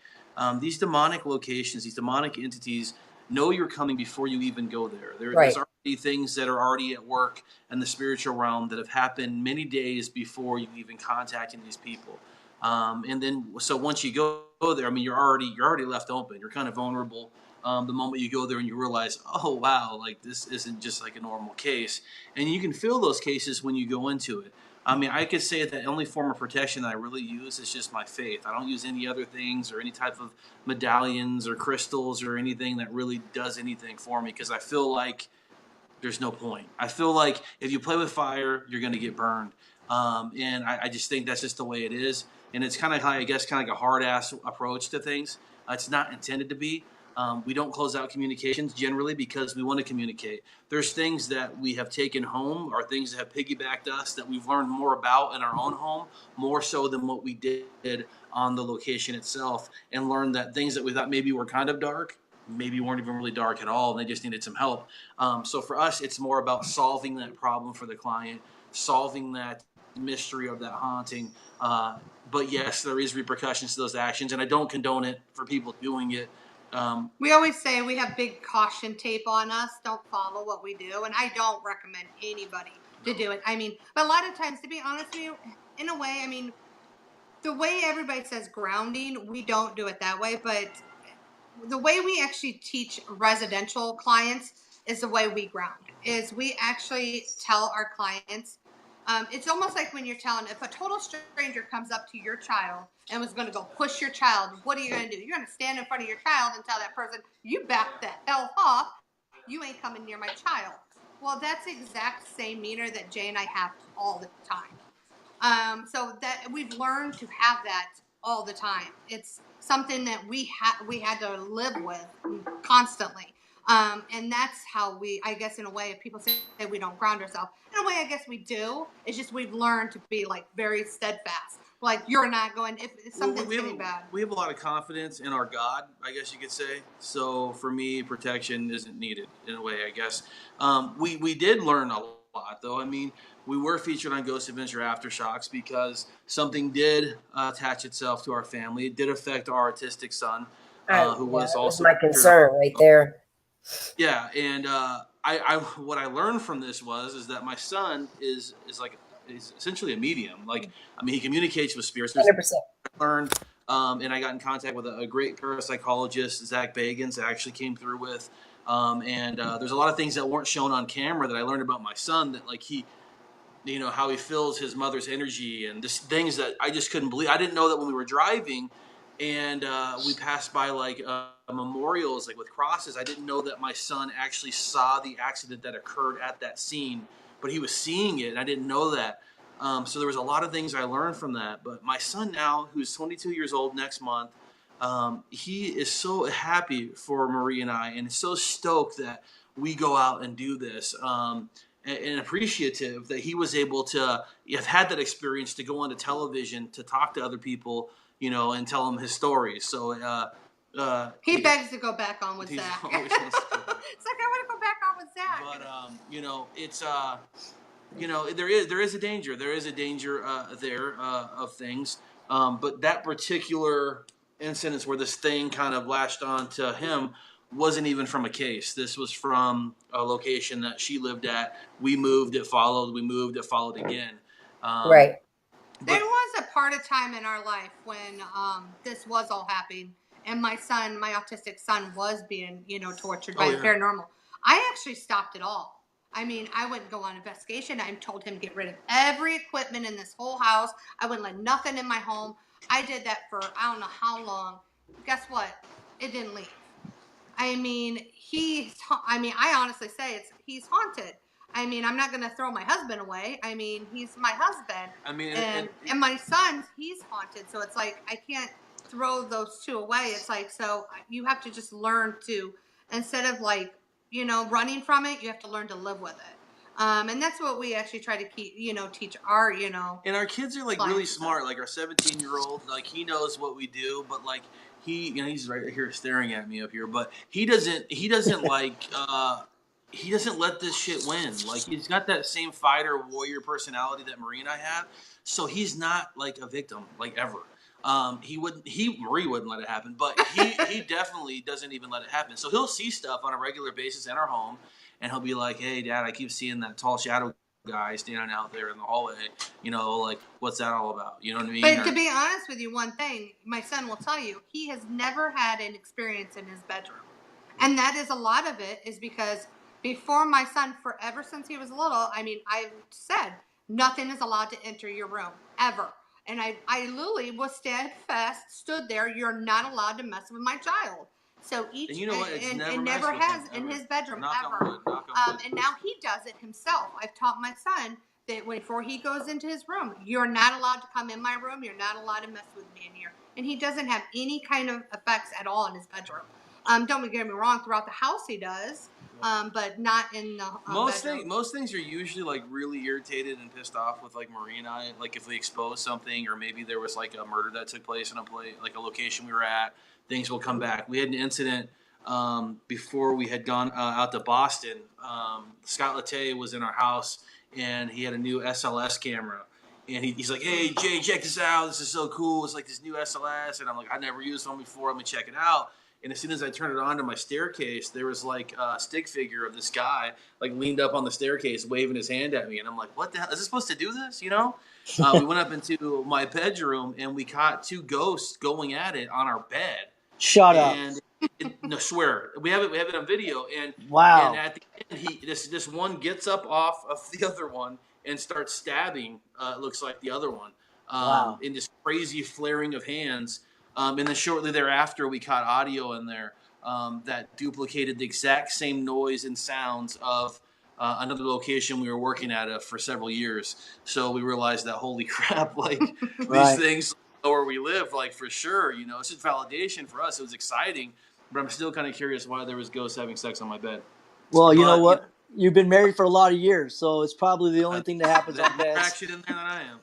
These demonic locations, these demonic entities know you're coming before you even go there. There's Right. already things that are already at work in the spiritual realm that have happened many days before you even contacting these people. And then, so once you go there, I mean, you're already left open. You're kind of vulnerable. The moment you go there and you realize, oh wow, like this isn't just like a normal case, and you can feel those cases when you go into it. I mean, I could say that the only form of protection that I really use is just my faith. I don't use any other things or any type of medallions or crystals or anything that really does anything for me, because I feel like there's no point. I feel like if you play with fire, you're going to get burned. And I just think that's just the way it is. And it's kind of, I guess, kind of like a hard ass approach to things. It's not intended to be. We don't close out communications generally because we want to communicate. There's things that we have taken home or things that have piggybacked us that we've learned more about in our own home, more so than what we did on the location itself, and learned that things that we thought maybe were kind of dark maybe weren't even really dark at all and they just needed some help. So for us, it's more about solving that problem for the client, solving that mystery of that haunting. But yes, there is repercussions to those actions, and I don't condone it for people doing it. We always say we have big caution tape on us. Don't follow what we do. And I don't recommend anybody to do it. I mean, but a lot of times, to be honest with you, in a way, I mean, the way everybody says grounding, we don't do it that way. But the way we actually teach residential clients is the way we ground. Is we actually tell our clients, it's almost like when you're telling, if a total stranger comes up to your child and was going to go push your child, what are you going to do? You're going to stand in front of your child and tell that person, you back the hell off. You ain't coming near my child. Well, that's the exact same meter that Jay and I have all the time. So that we've learned to have that all the time. It's something that we had to live with constantly. And that's how we, I guess, in a way, if people say we don't ground ourselves, in a way, I guess we do. It's just we've learned to be like very steadfast. Like, you're not going, if Well, something's getting bad. we have a lot of confidence in our God, I guess you could say. So for me, protection isn't needed in a way, I guess. We did learn a lot, though. I mean, we were featured on Ghost Adventure Aftershocks because something did attach itself to our family. It did affect our autistic son, who Yeah, was that was also my featured on. concern right there. Yeah, and I what I learned from this is that my son is like is essentially a medium. Like, I mean, he communicates with spirits. There's 100%. learned, and I got in contact with a great parapsychologist, Zach Bagans, that actually came through with. And there's a lot of things that weren't shown on camera that I learned about my son, that like he, how he feels his mother's energy, and this things that I just couldn't believe. I didn't know that when we were driving and we passed by like memorials like with crosses. I didn't know that my son actually saw the accident that occurred at that scene, but he was seeing it and I didn't know that. So there was a lot of things I learned from that. But my son now, who's 22 years old next month, he is so happy for Marie and I, and so stoked that we go out and do this. And appreciative that he was able to have had that experience to go onto television to talk to other people, and tell them his stories. So He begs to go back on with he's Zach. always It's like, I want to go back on with Zach. but it's there is a danger. There is a danger there of things. But that particular incident where this thing kind of latched on to him wasn't even from a case. This was from a location that she lived at. We moved, it followed. We moved, it followed again. Um, Right. There but was a part of time in our life when this was all happening, and my autistic son, was being, tortured by oh the yeah, paranormal. I actually stopped it all. I mean, I wouldn't go on investigation. I told him to get rid of every equipment in this whole house. I wouldn't let nothing in my home. I did that for I don't know how long. Guess what? It didn't leave. I mean, I honestly say he's haunted. I mean, I'm not going to throw my husband away. I mean, he's my husband. I mean, And my son, he's haunted. So it's like, I can't throw those two away. It's like, so you have to just learn to, instead of like, running from it, you have to learn to live with it. And that's what we actually try to keep, teach our, and our kids are like really smart. Like our 17-year-old, like he knows what we do, but like he's right here staring at me up here, but he doesn't like he doesn't let this shit win. Like he's got that same fighter warrior personality that Marie and I have, so he's not like a victim like ever. Marie wouldn't let it happen, but he definitely doesn't even let it happen. So he'll see stuff on a regular basis in our home, and he'll be like, "Hey, Dad, I keep seeing that tall shadow guy standing out there in the hallway. Like what's that all about? You know what I mean?" But to be honest with you, one thing my son will tell you, he has never had an experience in his bedroom, and that is a lot of it is because before my son, forever since he was little, I mean, I've said nothing is allowed to enter your room ever. And I literally was steadfast, stood there. You're not allowed to mess with my child. So and you know what? It's and never has in his bedroom ever. And now he does it himself. I've taught my son that before he goes into his room, you're not allowed to come in my room. You're not allowed to mess with me in here. And he doesn't have any kind of effects at all in his bedroom. Don't get me wrong. Throughout the house, he does. But not in the most things are usually like really irritated and pissed off with like Marie and I. Like if we expose something, or maybe there was like a murder that took place in like a location we were at, things will come back. We had an incident before we had gone out to Boston. Scott Latte was in our house, and he had a new SLS camera. And he's like, "Hey, Jay, check this out. This is so cool. It's like this new SLS." And I'm like, "I never used one before. Let me check it out." And as soon as I turned it on to my staircase, there was like a stick figure of this guy like leaned up on the staircase waving his hand at me. And I'm like, "What the hell? Is this supposed to do this?" We went up into my bedroom, and we caught two ghosts going at it on our bed. Shut up. No, swear. We have it on video. And wow. And at the end, this one gets up off of the other one and starts stabbing, it looks like the other one, wow. in this crazy flaring of hands. And then shortly thereafter, we caught audio in there that duplicated the exact same noise and sounds of another location we were working at for several years. So we realized that, holy crap, like these things know where we live, like for sure. It's just validation for us. It was exciting, but I'm still kind of curious why there was ghosts having sex on my bed. Well, you know what? You've been married for a lot of years, so it's probably the only thing that happens on beds. More action in there than I am.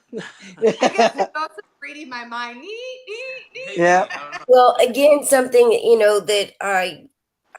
I guess the ghosts are reading my mind. Yeah. Well, again, something that I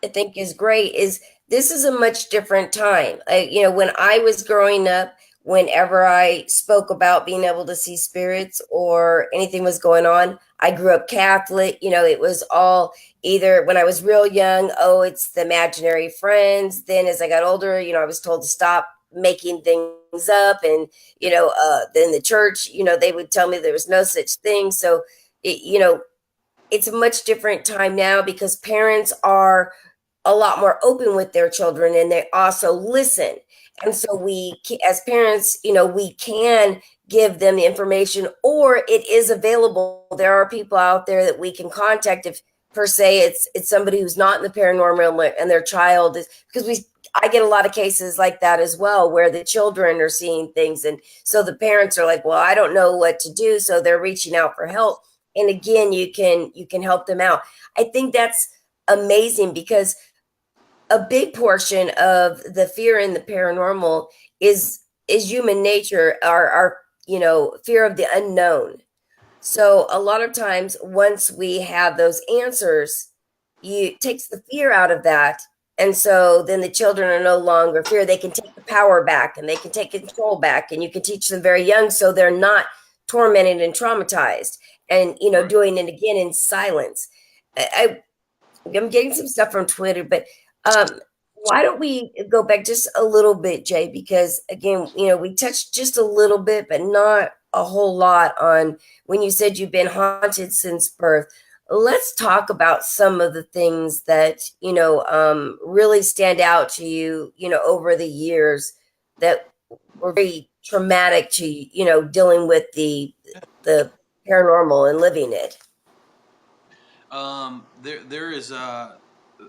think is great is this is a much different time. When I was growing up, whenever I spoke about being able to see spirits or anything was going on, I grew up Catholic. It was all either when I was real young, oh, it's the imaginary friends. Then as I got older, I was told to stop making things up. And, then the church, they would tell me there was no such thing. So, it's a much different time now because parents are a lot more open with their children, and they also listen. And so we, as parents, we can give them the information, or it is available. There are people out there that we can contact if, per se, it's somebody who's not in the paranormal and their child is, because I get a lot of cases like that as well, where the children are seeing things, and so the parents are like, "Well, I don't know what to do," so they're reaching out for help. And again, you can help them out. I think that's amazing because a big portion of the fear in the paranormal is human nature, our fear of the unknown. So a lot of times once we have those answers, it takes the fear out of that. And so then the children are no longer fear. They can take the power back, and they can take control back, and you can teach them very young so they're not tormented and traumatized, and doing it again in silence. I'm getting some stuff from Twitter, but why don't we go back just a little bit, Jay? Because again, we touched just a little bit, but not a whole lot on when you said you've been haunted since birth. Let's talk about some of the things that really stand out to you, over the years that were very traumatic to dealing with the paranormal and living it. There is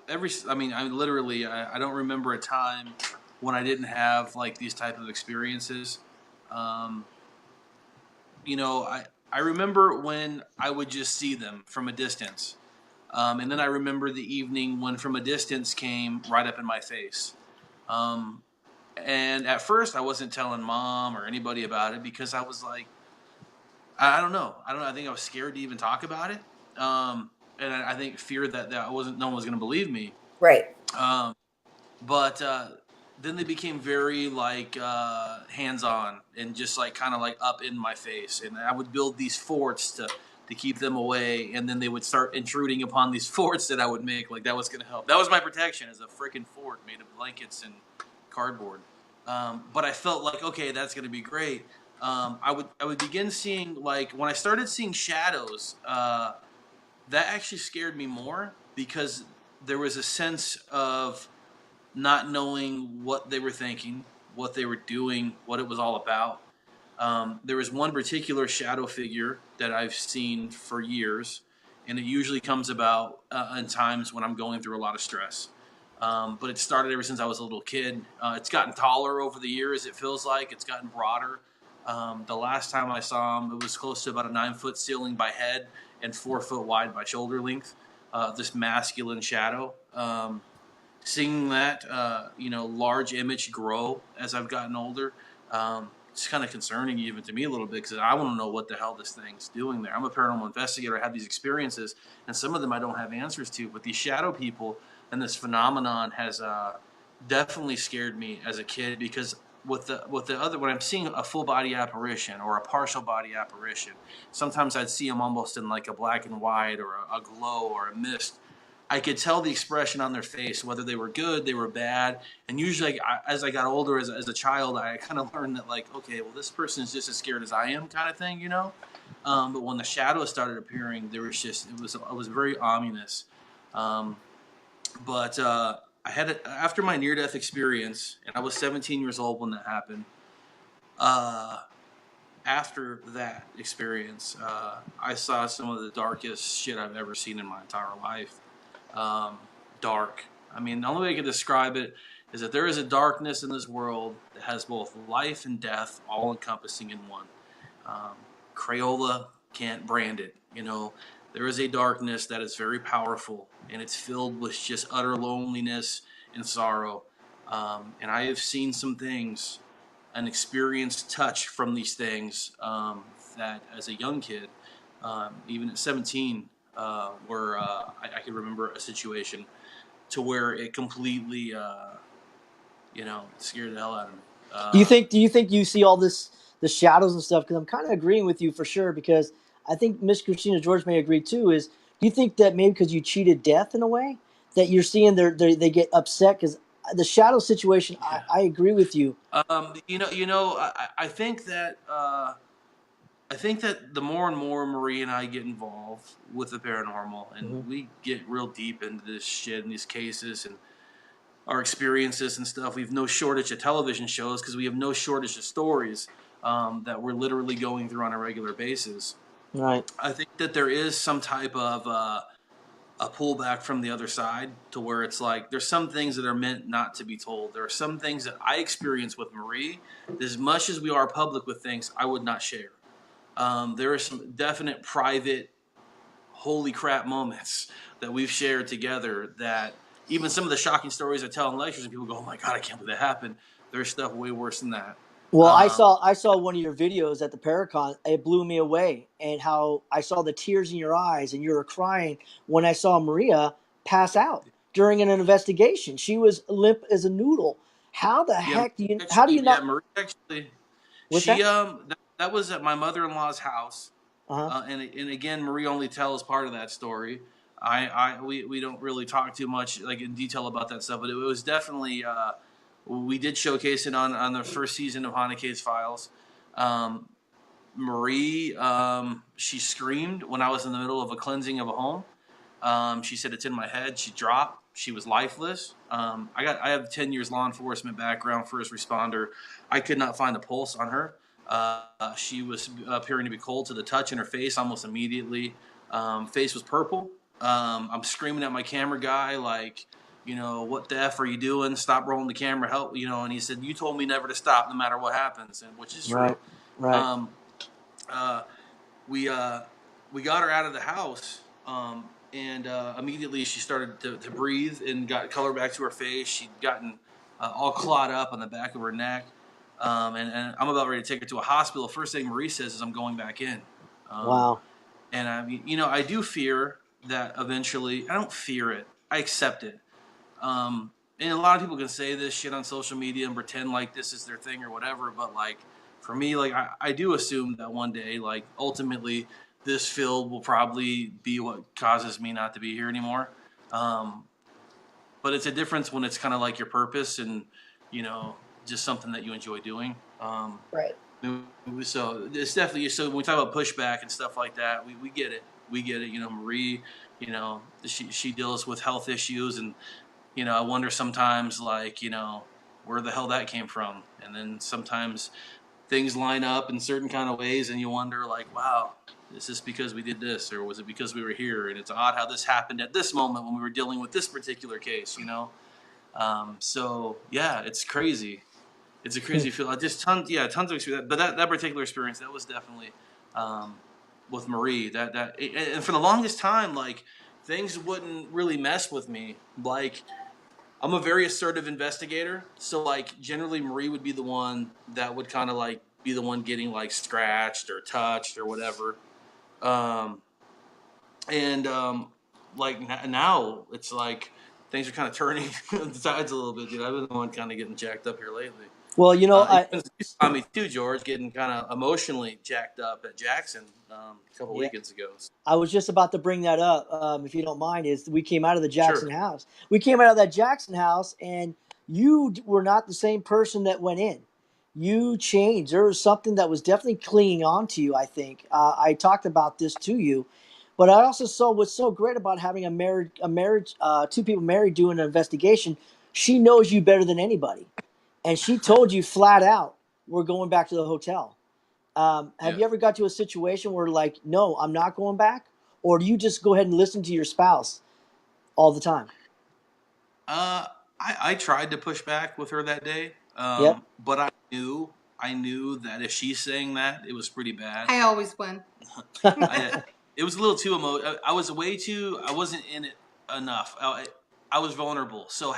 I mean, literally, I don't remember a time when I didn't have like these type of experiences. Um, you know, I remember when I would just see them from a distance. And then I remember the evening when from a distance came right up in my face. Um, and at first I wasn't telling mom or anybody about it because I was like, I don't know. I don't know. I think I was scared to even talk about it. And I think fear that I wasn't, no one was going to believe me. Right. Um, but then they became very like hands-on and just like kind of like up in my face, and I would build these forts to keep them away, and then they would start intruding upon these forts that I would make. Like that was going to help. That was my protection, as a freaking fort made of blankets and cardboard. But I felt like, okay, that's going to be great. I would begin seeing, like, when I started seeing shadows. That actually scared me more because there was a sense of not knowing what they were thinking, what they were doing, what it was all about. There was one particular shadow figure that I've seen for years, and it usually comes about in times when I'm going through a lot of stress. But it started ever since I was a little kid. It's gotten taller over the years. It feels like it's gotten broader. The last time I saw him, it was close to about a 9 foot ceiling by head and 4 foot wide by shoulder length. This masculine shadow. Seeing that large image grow as I've gotten older, it's kind of concerning even to me a little bit because I want to know what the hell this thing's doing there. I'm a paranormal investigator. I have these experiences, and some of them I don't have answers to. But these shadow people and this phenomenon has definitely scared me as a kid because with the other, when I'm seeing a full body apparition or a partial body apparition, sometimes I'd see them almost in like a black and white or a glow or a mist. I could tell the expression on their face, whether they were good, they were bad. And usually, as I got older, as a child, I kind of learned that, like, okay, well, this person is just as scared as I am, kind of thing, you know? But when the shadows started appearing, there was just, it was very ominous. Um, but I had it after my near death experience, and I was 17 years old when that happened. Uh, After that experience, I saw some of the darkest shit I've ever seen in my entire life. um, Dark. I mean, the only way I can describe it is that there is a darkness in this world that has both life and death all encompassing in one. Um, Crayola can't brand it. There is a darkness that is very powerful, and it's filled with just utter loneliness and sorrow. And I have seen some things and experienced touch from these things, that as a young kid, even at 17, where I could remember a situation to where it completely, scared the hell out of me. Do you think you see all this, the shadows and stuff? Because I'm kind of agreeing with you for sure. Because I think Miss Christina George may agree too. Is, do you think that maybe because you cheated death in a way that you're seeing they get upset because the shadow situation? I, Yeah. I agree with you. I think that the more and more Marie and I get involved with the paranormal, and Hmm. we get real deep into this shit and these cases and our experiences and stuff, we have no shortage of television shows because we have no shortage of stories, that we're literally going through on a regular basis. Right. I think that there is some type of a pullback from the other side to where it's like there's some things that are meant not to be told. There are some things that I experience with Marie, as much as we are public with things, I would not share. There are some definite private, holy crap moments that we've shared together that even some of the shocking stories I tell in lectures and people go, oh my God, I can't believe that happened. There's stuff way worse than that. Well, I Um, saw I saw one of your videos at the Paracon. It blew me away, and how I saw the tears in your eyes, and you were crying when I saw Maria pass out during an investigation. She was limp as a noodle. How the yeah, heck do you? How do you not? Marie actually, What's that? that was at my mother-in-law's house. Uh huh. And again, Marie only tells part of that story. We don't really talk too much like in detail about that stuff, but it was definitely, we did showcase it on the first season of Haunted Case Files. Um, Marie, she screamed when I was in the middle of a cleansing of a home. She said it's in my head. She dropped. She was lifeless. I have 10 years law enforcement background, first responder. I could not find a pulse on her. She was appearing to be cold to the touch in her face almost immediately. Face was purple. I'm screaming at my camera guy, like, what the F are you doing? Stop rolling the camera, help, and he said, you told me never to stop no matter what happens, and which is true. Right. Right. Um, uh, we, uh, we got her out of the house, and immediately she started to breathe and got color back to her face. She'd gotten all clawed up on the back of her neck. And I'm about ready to take her to a hospital. First thing Marie says is, I'm going back in. Um, Wow. and I mean, I do fear that eventually, I don't fear it, I accept it. And a lot of people can say this shit on social media and pretend like this is their thing or whatever. But like, for me, like, I do assume that one day, like, ultimately this field will probably be what causes me not to be here anymore. Um, but it's a difference when it's kind of like your purpose and, just something that you enjoy doing. Right. So it's definitely, so when we talk about pushback and stuff like that, we get it. We get it. Marie, she deals with health issues, and I wonder sometimes, like, where the hell that came from. And then sometimes things line up in certain kind of ways, and you wonder, like, wow, is this because we did this, or was it because we were here? And it's odd how this happened at this moment when we were dealing with this particular case. So yeah, it's crazy. It's a crazy feel. Just tons of experience. But that particular experience, that was definitely, with Marie. And for the longest time, like, things wouldn't really mess with me. Like, I'm a very assertive investigator, so like generally Marie would be the one that would kind of like be the one getting like scratched or touched or whatever. Um, and like now it's like things are kind of turning the sides a little bit, dude. I've been the one kind of getting jacked up here lately. Well, You saw me too, George, getting kind of emotionally jacked up at Jackson a couple yeah, weekends ago. I was just about to bring that up, if you don't mind. Is we came out of the Sure. Jackson house. We came out of that Jackson house, and you were not the same person that went in. You changed. There was something that was definitely clinging on to you. I think I talked about this to you, but I also saw what's so great about having two people married doing an investigation. She knows you better than anybody, and she told you flat out, "We're going back to the hotel." Have Yeah. you ever got to a situation where, like, no, I'm not going back? Or do you just go ahead and listen to your spouse all the time? Uh, I tried to push back with her that day, Yep. but I knew that if she's saying that, it was pretty bad. I always win. It was a little too I was way too. I wasn't in it enough. I was vulnerable. So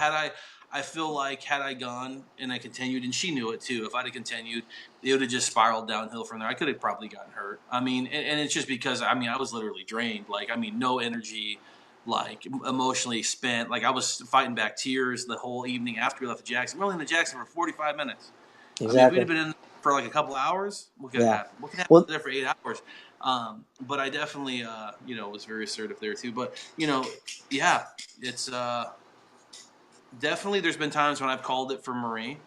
I feel like had I gone and I continued, and she knew it too. If I'd have continued, it would have just spiraled downhill from there. I could have probably gotten hurt. I mean, and it's just because I was literally drained. Like, no energy, like emotionally spent. Like, I was fighting back tears the whole evening after we left the Jackson. We were only in the Jackson for 45 minutes. If we'd Exactly. have been in for like a couple hours, what could have Yeah. happened? What could happen Well, there for 8 hours? But I definitely, was very assertive there too. But yeah, it's definitely. There's been times when I've called it for Marie.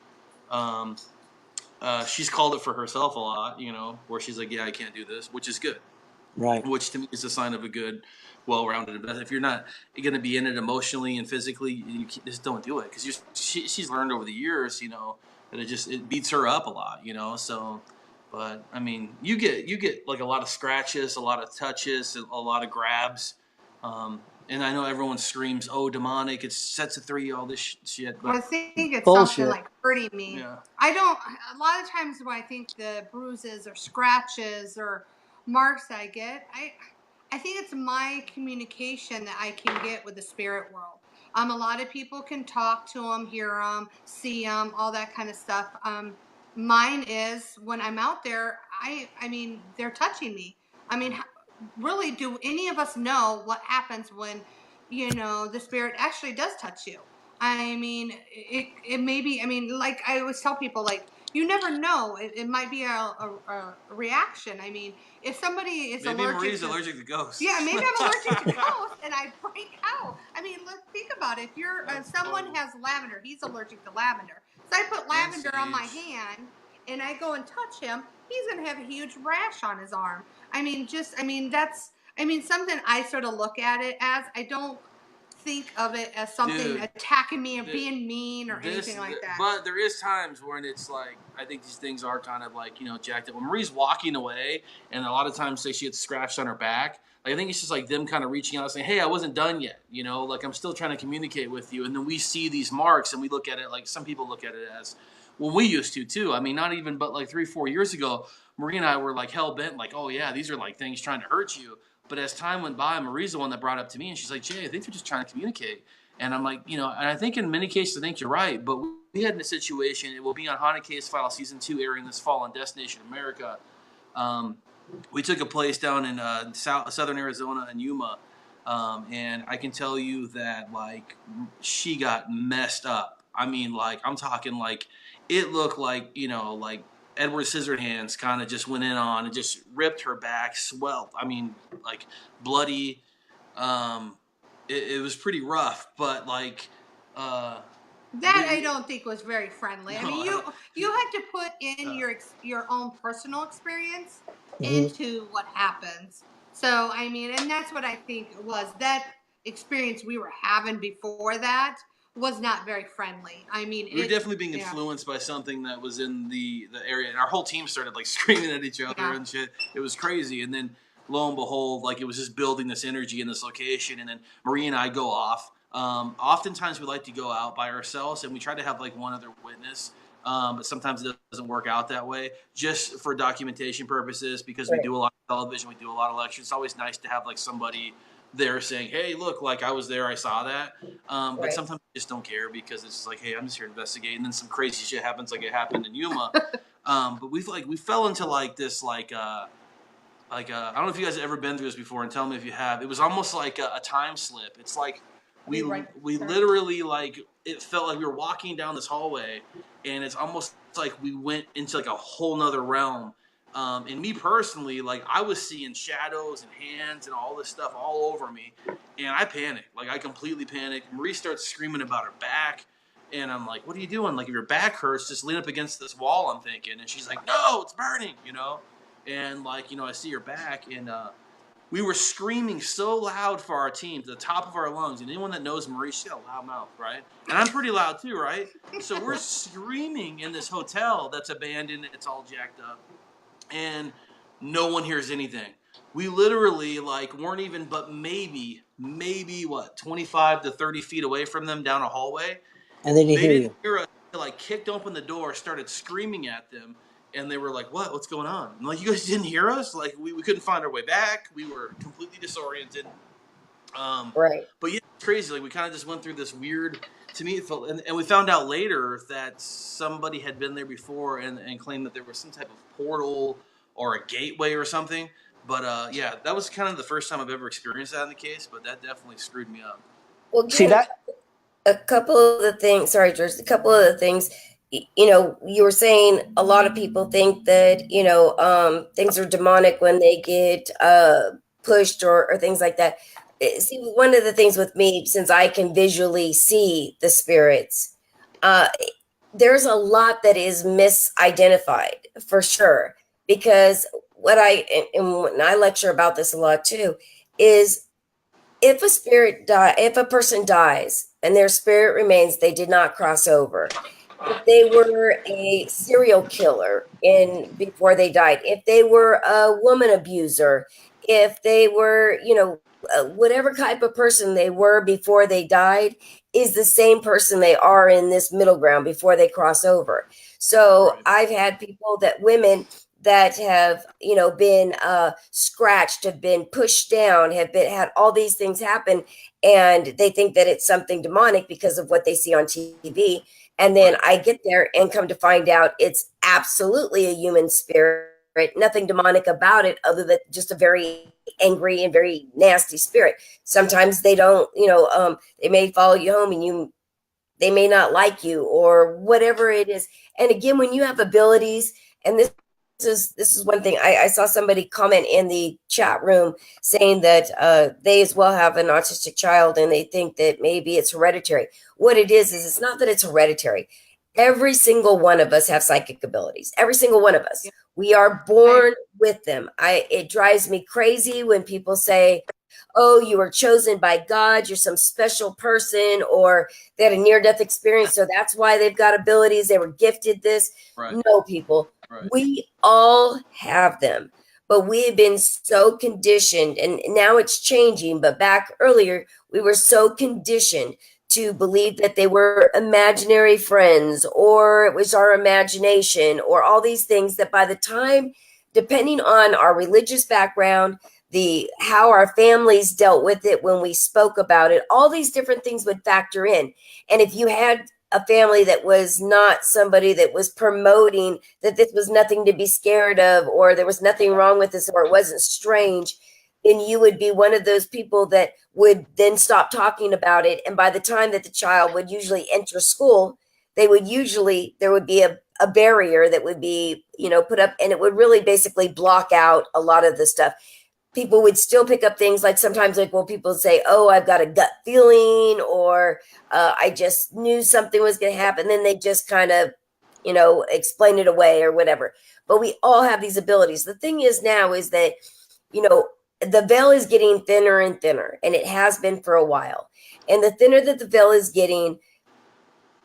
Um, she's called it for herself a lot. Where she's like, "Yeah, I can't do this," which is good. right. Which to me is a sign of a good, well-rounded investment. If you're not going to be in it emotionally and physically, you just don't do it, because she's learned over the years, that it beats her up a lot. So, but I mean, you get like a lot of scratches, a lot of touches, a lot of grabs, and I know everyone screams, "Oh, demonic! It's sets of three, all this shit," I but think it's something Bullshit. like hurting me. yeah, I don't. A lot of times when I think the bruises or scratches or marks I get, I think it's my communication that I can get with the spirit world. A lot of people can talk to them, hear them, see them, all that kind of stuff. Mine is when I'm out there. I mean, they're touching me. I mean, really, do any of us know what happens when, the spirit actually does touch you? I mean, it may be, I mean, like I always tell people, like, you never know. It might be a reaction. I mean, if somebody is maybe allergic Marie's to, allergic to ghosts. yeah, maybe I'm allergic to ghosts and I break out. I mean, let's think about it. If That's someone horrible. has lavender, he's allergic to lavender. So I put And lavender on my sage. hand and I go and touch him, he's going to have a huge rash on his arm. I mean, something I sort of look at it as. I don't think of it as something Dude, attacking me or being mean or anything like that. But there is times when it's like, I think these things are kind of like, jacked up. When Marie's walking away, and a lot of times say she gets scratched on her back, like, I think it's just like them kind of reaching out and saying, hey, I wasn't done yet. Like, I'm still trying to communicate with you. And then we see these marks and we look at it like some people look at it as, well, we used to too. I mean, not even but like 3-4 years ago, Marie and I were like hell bent, like, oh yeah, these are like things trying to hurt you. But as time went by, Marie's the one that brought it up to me, and she's like, Jay, I think they're just trying to communicate. And I'm like, and I think in many cases, I think you're right. But we had a situation, it will be on Haunted Case File Season 2 airing this fall on Destination America. We took a place down in southern Arizona in Yuma. And I can tell you that, like, she got messed up. I mean, like, I'm talking like, it looked like, like Edward Scissorhands kind of just went in on and just ripped her back, swelled. I mean, like, bloody. It was pretty rough, but like that I don't think was very friendly. No, I mean, you had to put in your own personal experience into what happens. So I mean, and that's what I think was that experience we were having before that was not very friendly. I mean, we were definitely being influenced by something that was in the area, and our whole team started like screaming at each other and shit. It was crazy, and then lo and behold, like, it was just building this energy in this location, and then Marie and I go off. Oftentimes we like to go out by ourselves, and we try to have like one other witness, but sometimes it doesn't work out that way, just for documentation purposes, because we do a lot of television, we do a lot of lectures. It's always nice to have like somebody there saying, hey, look, like, I was there, I saw that. But sometimes we just don't care, because it's just like, hey, I'm just here to investigate, and then some crazy shit happens, like it happened in Yuma. But we fell into like this I don't know if you guys have ever been through this before, and tell me if you have. It was almost like a time slip. It's like we literally, like, it felt like we were walking down this hallway, and it's almost like we went into like a whole nother realm. And me personally, like, I was seeing shadows and hands and all this stuff all over me, and I panicked. Like, I completely panicked. Marie starts screaming about her back, and I'm like, what are you doing? Like, if your back hurts, just lean up against this wall, I'm thinking. And she's like, no, it's burning, And, like, I see her back, and we were screaming so loud for our team to the top of our lungs. And anyone that knows Marie, she's got a loud mouth, right? And I'm pretty loud too, right? So we're screaming in this hotel that's abandoned. It's all jacked up. And no one hears anything. We literally, like, weren't even but maybe what, 25 to 30 feet away from them down a hallway. And they didn't hear us. They, like, kicked open the door, started screaming at them. And they were like, what's going on? And, like, you guys didn't hear us? Like, we couldn't find our way back. We were completely disoriented. But yeah, it's crazy. Like, we kind of just went through this weird, to me it felt, and we found out later that somebody had been there before and claimed that there was some type of portal or a gateway or something. But yeah, that was kind of the first time I've ever experienced that in the case, but that definitely screwed me up. Well, see that? A couple of the things, sorry, George, a couple of the things, you were saying a lot of people think that, things are demonic when they get pushed or things like that. See, one of the things with me, since I can visually see the spirits, there's a lot that is misidentified for sure. Because when I lecture about this a lot too, is if a person dies and their spirit remains, they did not cross over. If they were a serial killer before they died, if they were a woman abuser, if they were, whatever type of person they were before they died is the same person they are in this middle ground before they cross over. So I've had women that have, been scratched, have been pushed down, had all these things happen, and they think that it's something demonic because of what they see on TV. And then I get there and come to find out it's absolutely a human spirit, nothing demonic about it other than just a very angry and very nasty spirit. Sometimes they don't, they may follow you home and they may not like you or whatever it is. And again, when you have abilities, and this is one thing, I saw somebody comment in the chat room saying that they as well have an autistic child and they think that maybe it's hereditary. What it is it's not that it's hereditary. Every single one of us have psychic abilities. Every single one of us. We are born with them. It drives me crazy when people say, oh, you were chosen by God, you're some special person, or they had a near death experience, so that's why they've got abilities, they were gifted this. Right. No, people, Right. we all have them, but we have been so conditioned, and now it's changing. But back earlier, we were so conditioned to believe that they were imaginary friends, or it was our imagination, or all these things that by the time, depending on our religious background, the how our families dealt with it when we spoke about it, all these different things would factor in. And if you had a family that was not somebody that was promoting that this was nothing to be scared of, or there was nothing wrong with this, or it wasn't strange, then you would be one of those people that would then stop talking about it. And by the time that the child would usually enter school, they would usually, there would be a barrier that would be, put up, and it would really basically block out a lot of the stuff. People would still pick up things like sometimes, like, well, people say, oh, I've got a gut feeling, or I just knew something was going to happen. Then they just kind of, explain it away or whatever. But we all have these abilities. The thing is now is that, the veil is getting thinner and thinner, and it has been for a while. And the thinner that the veil is getting,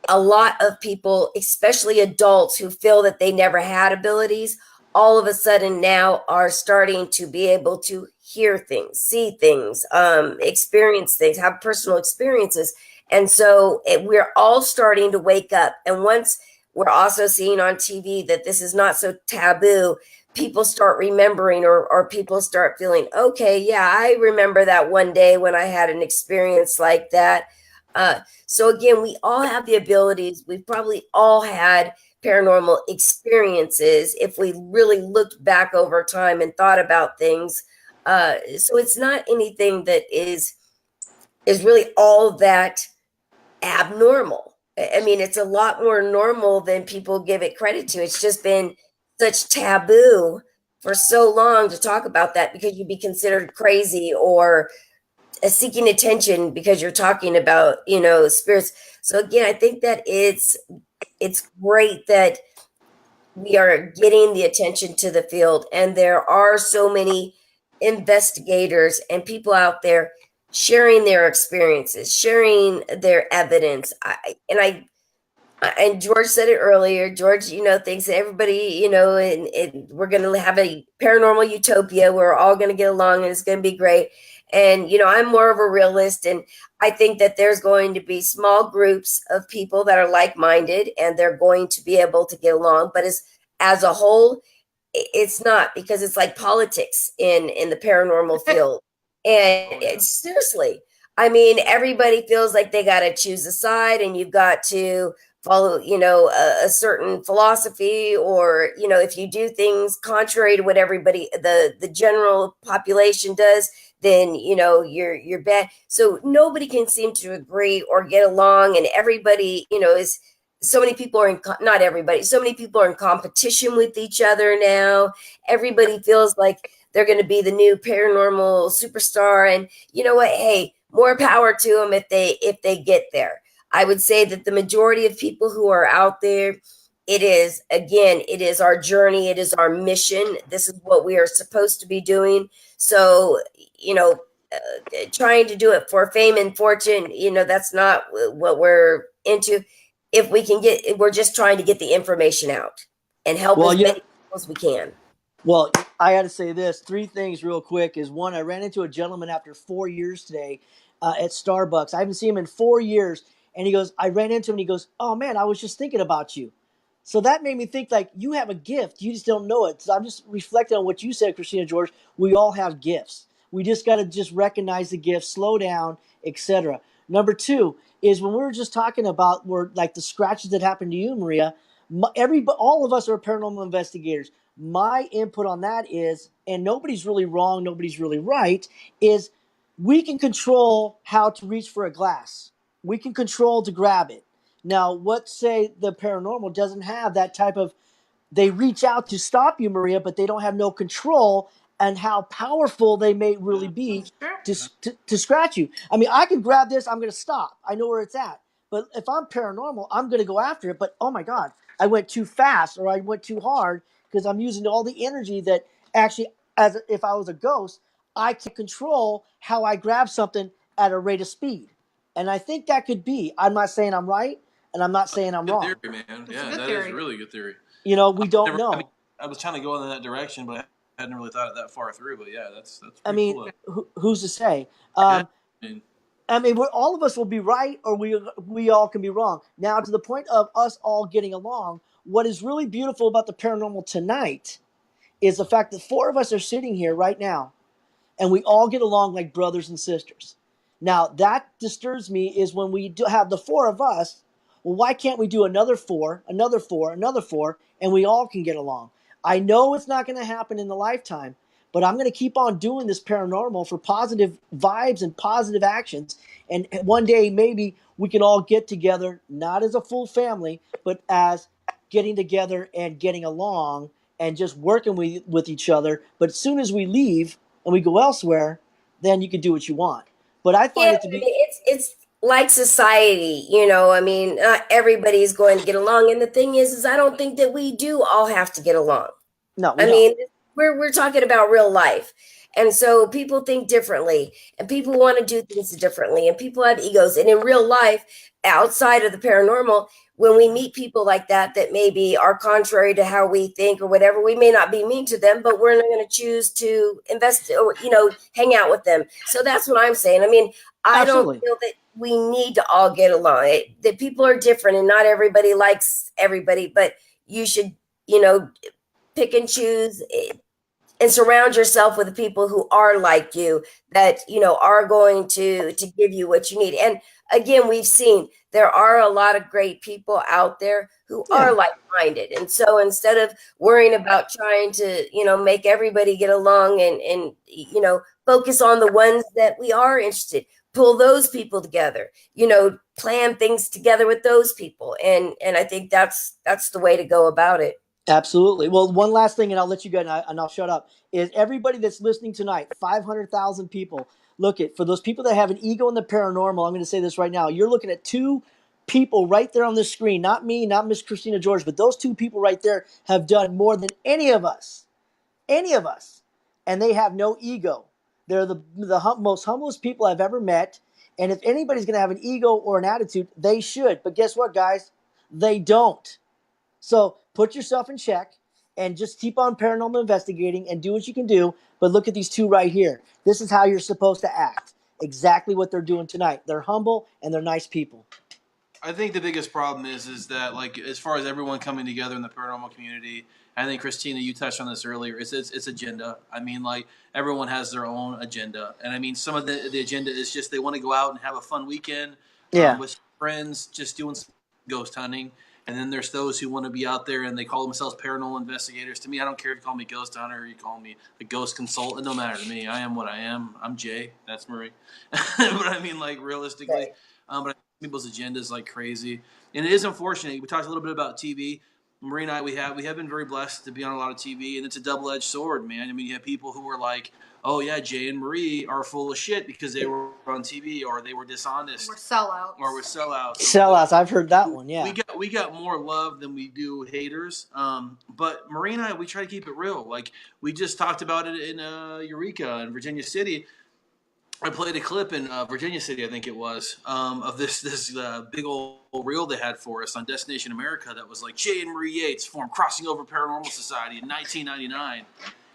a lot of people, especially adults who feel that they never had abilities, all of a sudden now are starting to be able to hear things, see things, experience things, have personal experiences. And so we're all starting to wake up. And once we're also seeing on TV that this is not so taboo, people start remembering, or people start feeling, okay, yeah, I remember that one day when I had an experience like that. So again, we all have the abilities. We've probably all had paranormal experiences if we really looked back over time and thought about things. So it's not anything that is really all that abnormal. I mean, it's a lot more normal than people give it credit to. It's just been such taboo for so long to talk about that, because you'd be considered crazy, or seeking attention because you're talking about, spirits. So again, I think that it's great that we are getting the attention to the field, and there are so many investigators and people out there sharing their experiences, sharing their evidence. And George said it earlier. George, thinks that everybody, and we're going to have a paranormal utopia. We're all going to get along, and it's going to be great. And, I'm more of a realist, and I think that there's going to be small groups of people that are like-minded, and they're going to be able to get along. But as a whole, it's not, because it's like politics in the paranormal field. And it's seriously, I mean, everybody feels like they got to choose a side, and you've got to follow, a certain philosophy, or, if you do things contrary to what everybody, the general population does, then, you're bad. So nobody can seem to agree or get along, and everybody, is so many people are in, not everybody, so many people are in competition with each other now. Everybody feels like they're going to be the new paranormal superstar, and you know what, hey, more power to them if they get there. I would say that the majority of people who are out there, it is our journey, it is our mission, this is what we are supposed to be doing. So, trying to do it for fame and fortune, that's not what we're into. If we can we're just trying to get the information out and help Well, as yeah. many people as we can. Well, I got to say this. Three things real quick is one, I ran into a gentleman after 4 years today at Starbucks. I haven't seen him in 4 years. And he goes, I ran into him and he goes, oh man, I was just thinking about you. So that made me think, like, you have a gift. You just don't know it. So I'm just reflecting on what you said, Christina George. We all have gifts. We just got to just recognize the gifts, slow down, etc. Number two is when we were just talking about where, like, the scratches that happened to you, Maria, all of us are paranormal investigators. My input on that is, and nobody's really wrong, nobody's really right, is we can control how to reach for a glass. We can control to grab it. Now, what say the paranormal doesn't have that type of, they reach out to stop you, Maria, but they don't have no control and how powerful they may really be to scratch you. I mean, I can grab this, I'm going to stop. I know where it's at. But if I'm paranormal, I'm going to go after it. But oh my God, I went too fast or I went too hard because I'm using all the energy that actually, if I was a ghost, I can control how I grab something at a rate of speed. And I think that could be. I'm not saying I'm right, and I'm not saying I'm Good wrong. theory, man. That's a Yeah, good that is theory. a really good theory. We don't know. I was trying to go in that direction, but I hadn't really thought it that far through. But yeah, that's I pretty mean, cool. who's to say? Yeah, I mean, All of us will be right, or we all can be wrong. Now, to the point of us all getting along, what is really beautiful about the paranormal tonight is the fact that four of us are sitting here right now, and we all get along like brothers and sisters. Now, that disturbs me is when we do have the four of us. Well, why can't we do another four, another four, another four, and we all can get along? I know it's not going to happen in the lifetime, but I'm going to keep on doing this paranormal for positive vibes and positive actions. And one day, maybe we can all get together, not as a full family, but as getting together and getting along and just working with each other. But as soon as we leave and we go elsewhere, then you can do what you want. But I Yeah, find it to I be mean, it's like society, you know. I mean, not everybody's going to get along, and the thing is I don't think that we do all have to get along. no, we I don't. mean, we're talking about real life. And so people think differently and people want to do things differently and people have egos. And in real life, outside of the paranormal, when we meet people like that maybe are contrary to how we think or whatever, we may not be mean to them, but we're not going to choose to invest or, hang out with them. So that's what I'm saying. I mean, I don't Absolutely. feel that we need to all get along. That people are different and not everybody likes everybody, but you should, you know, pick and choose and surround yourself with the people who are like you that are going to give you what you need. And again, we've seen there are a lot of great people out there who Yeah, are like-minded, and so instead of worrying about trying to make everybody get along and focus on the ones that we are interested, pull those people together, plan things together with those people, and I think that's the way to go about it. absolutely. Well, one last thing, and I'll let you go, and I'll shut up. Is everybody that's listening tonight, 500,000 people, look at for those people that have an ego in the paranormal. I'm going to say this right now. You're looking at two people right there on the screen, not me, not Miss Christina George, but those two people right there have done more than any of us, and they have no ego. They're the most humblest people I've ever met. And if anybody's going to have an ego or an attitude, they should. But guess what, guys? They don't. So put yourself in check and just keep on paranormal investigating and do what you can do. But look at these two right here. This is how you're supposed to act. Exactly what they're doing tonight. They're humble and they're nice people. I think the biggest problem is that, like, as far as everyone coming together in the paranormal community, I think Christina, you touched on this earlier. It's agenda. I mean, like, everyone has their own agenda, and I mean some of the agenda is just they want to go out and have a fun weekend Yeah, with friends, just doing some ghost hunting. And then there's those who want to be out there and they call themselves paranormal investigators. To me, I don't care if you call me ghost hunter or you call me a ghost consultant. It don't matter to me. I am what I am. I'm Jay. That's Marie. But I mean, like, realistically, Right. but people's agendas like crazy, and it is unfortunate. We talked a little bit about TV. Marie and I, we have been very blessed to be on a lot of TV, and it's a double edged sword, man. I mean, you have people who are like, "Oh yeah, Jay and Marie are full of shit because they were on TV, or they were We're dishonest, sellouts. or were sellouts." sellouts. I've heard that one. Yeah, We got more love than we do haters. But Marie and I, we try to keep it real. Like, we just talked about it in Eureka in Virginia City. I played a clip in Virginia City, I think it was, of this big old reel they had for us on Destination America that was like Jay and Marie Yates formed Crossing Over Paranormal Society in 1999. In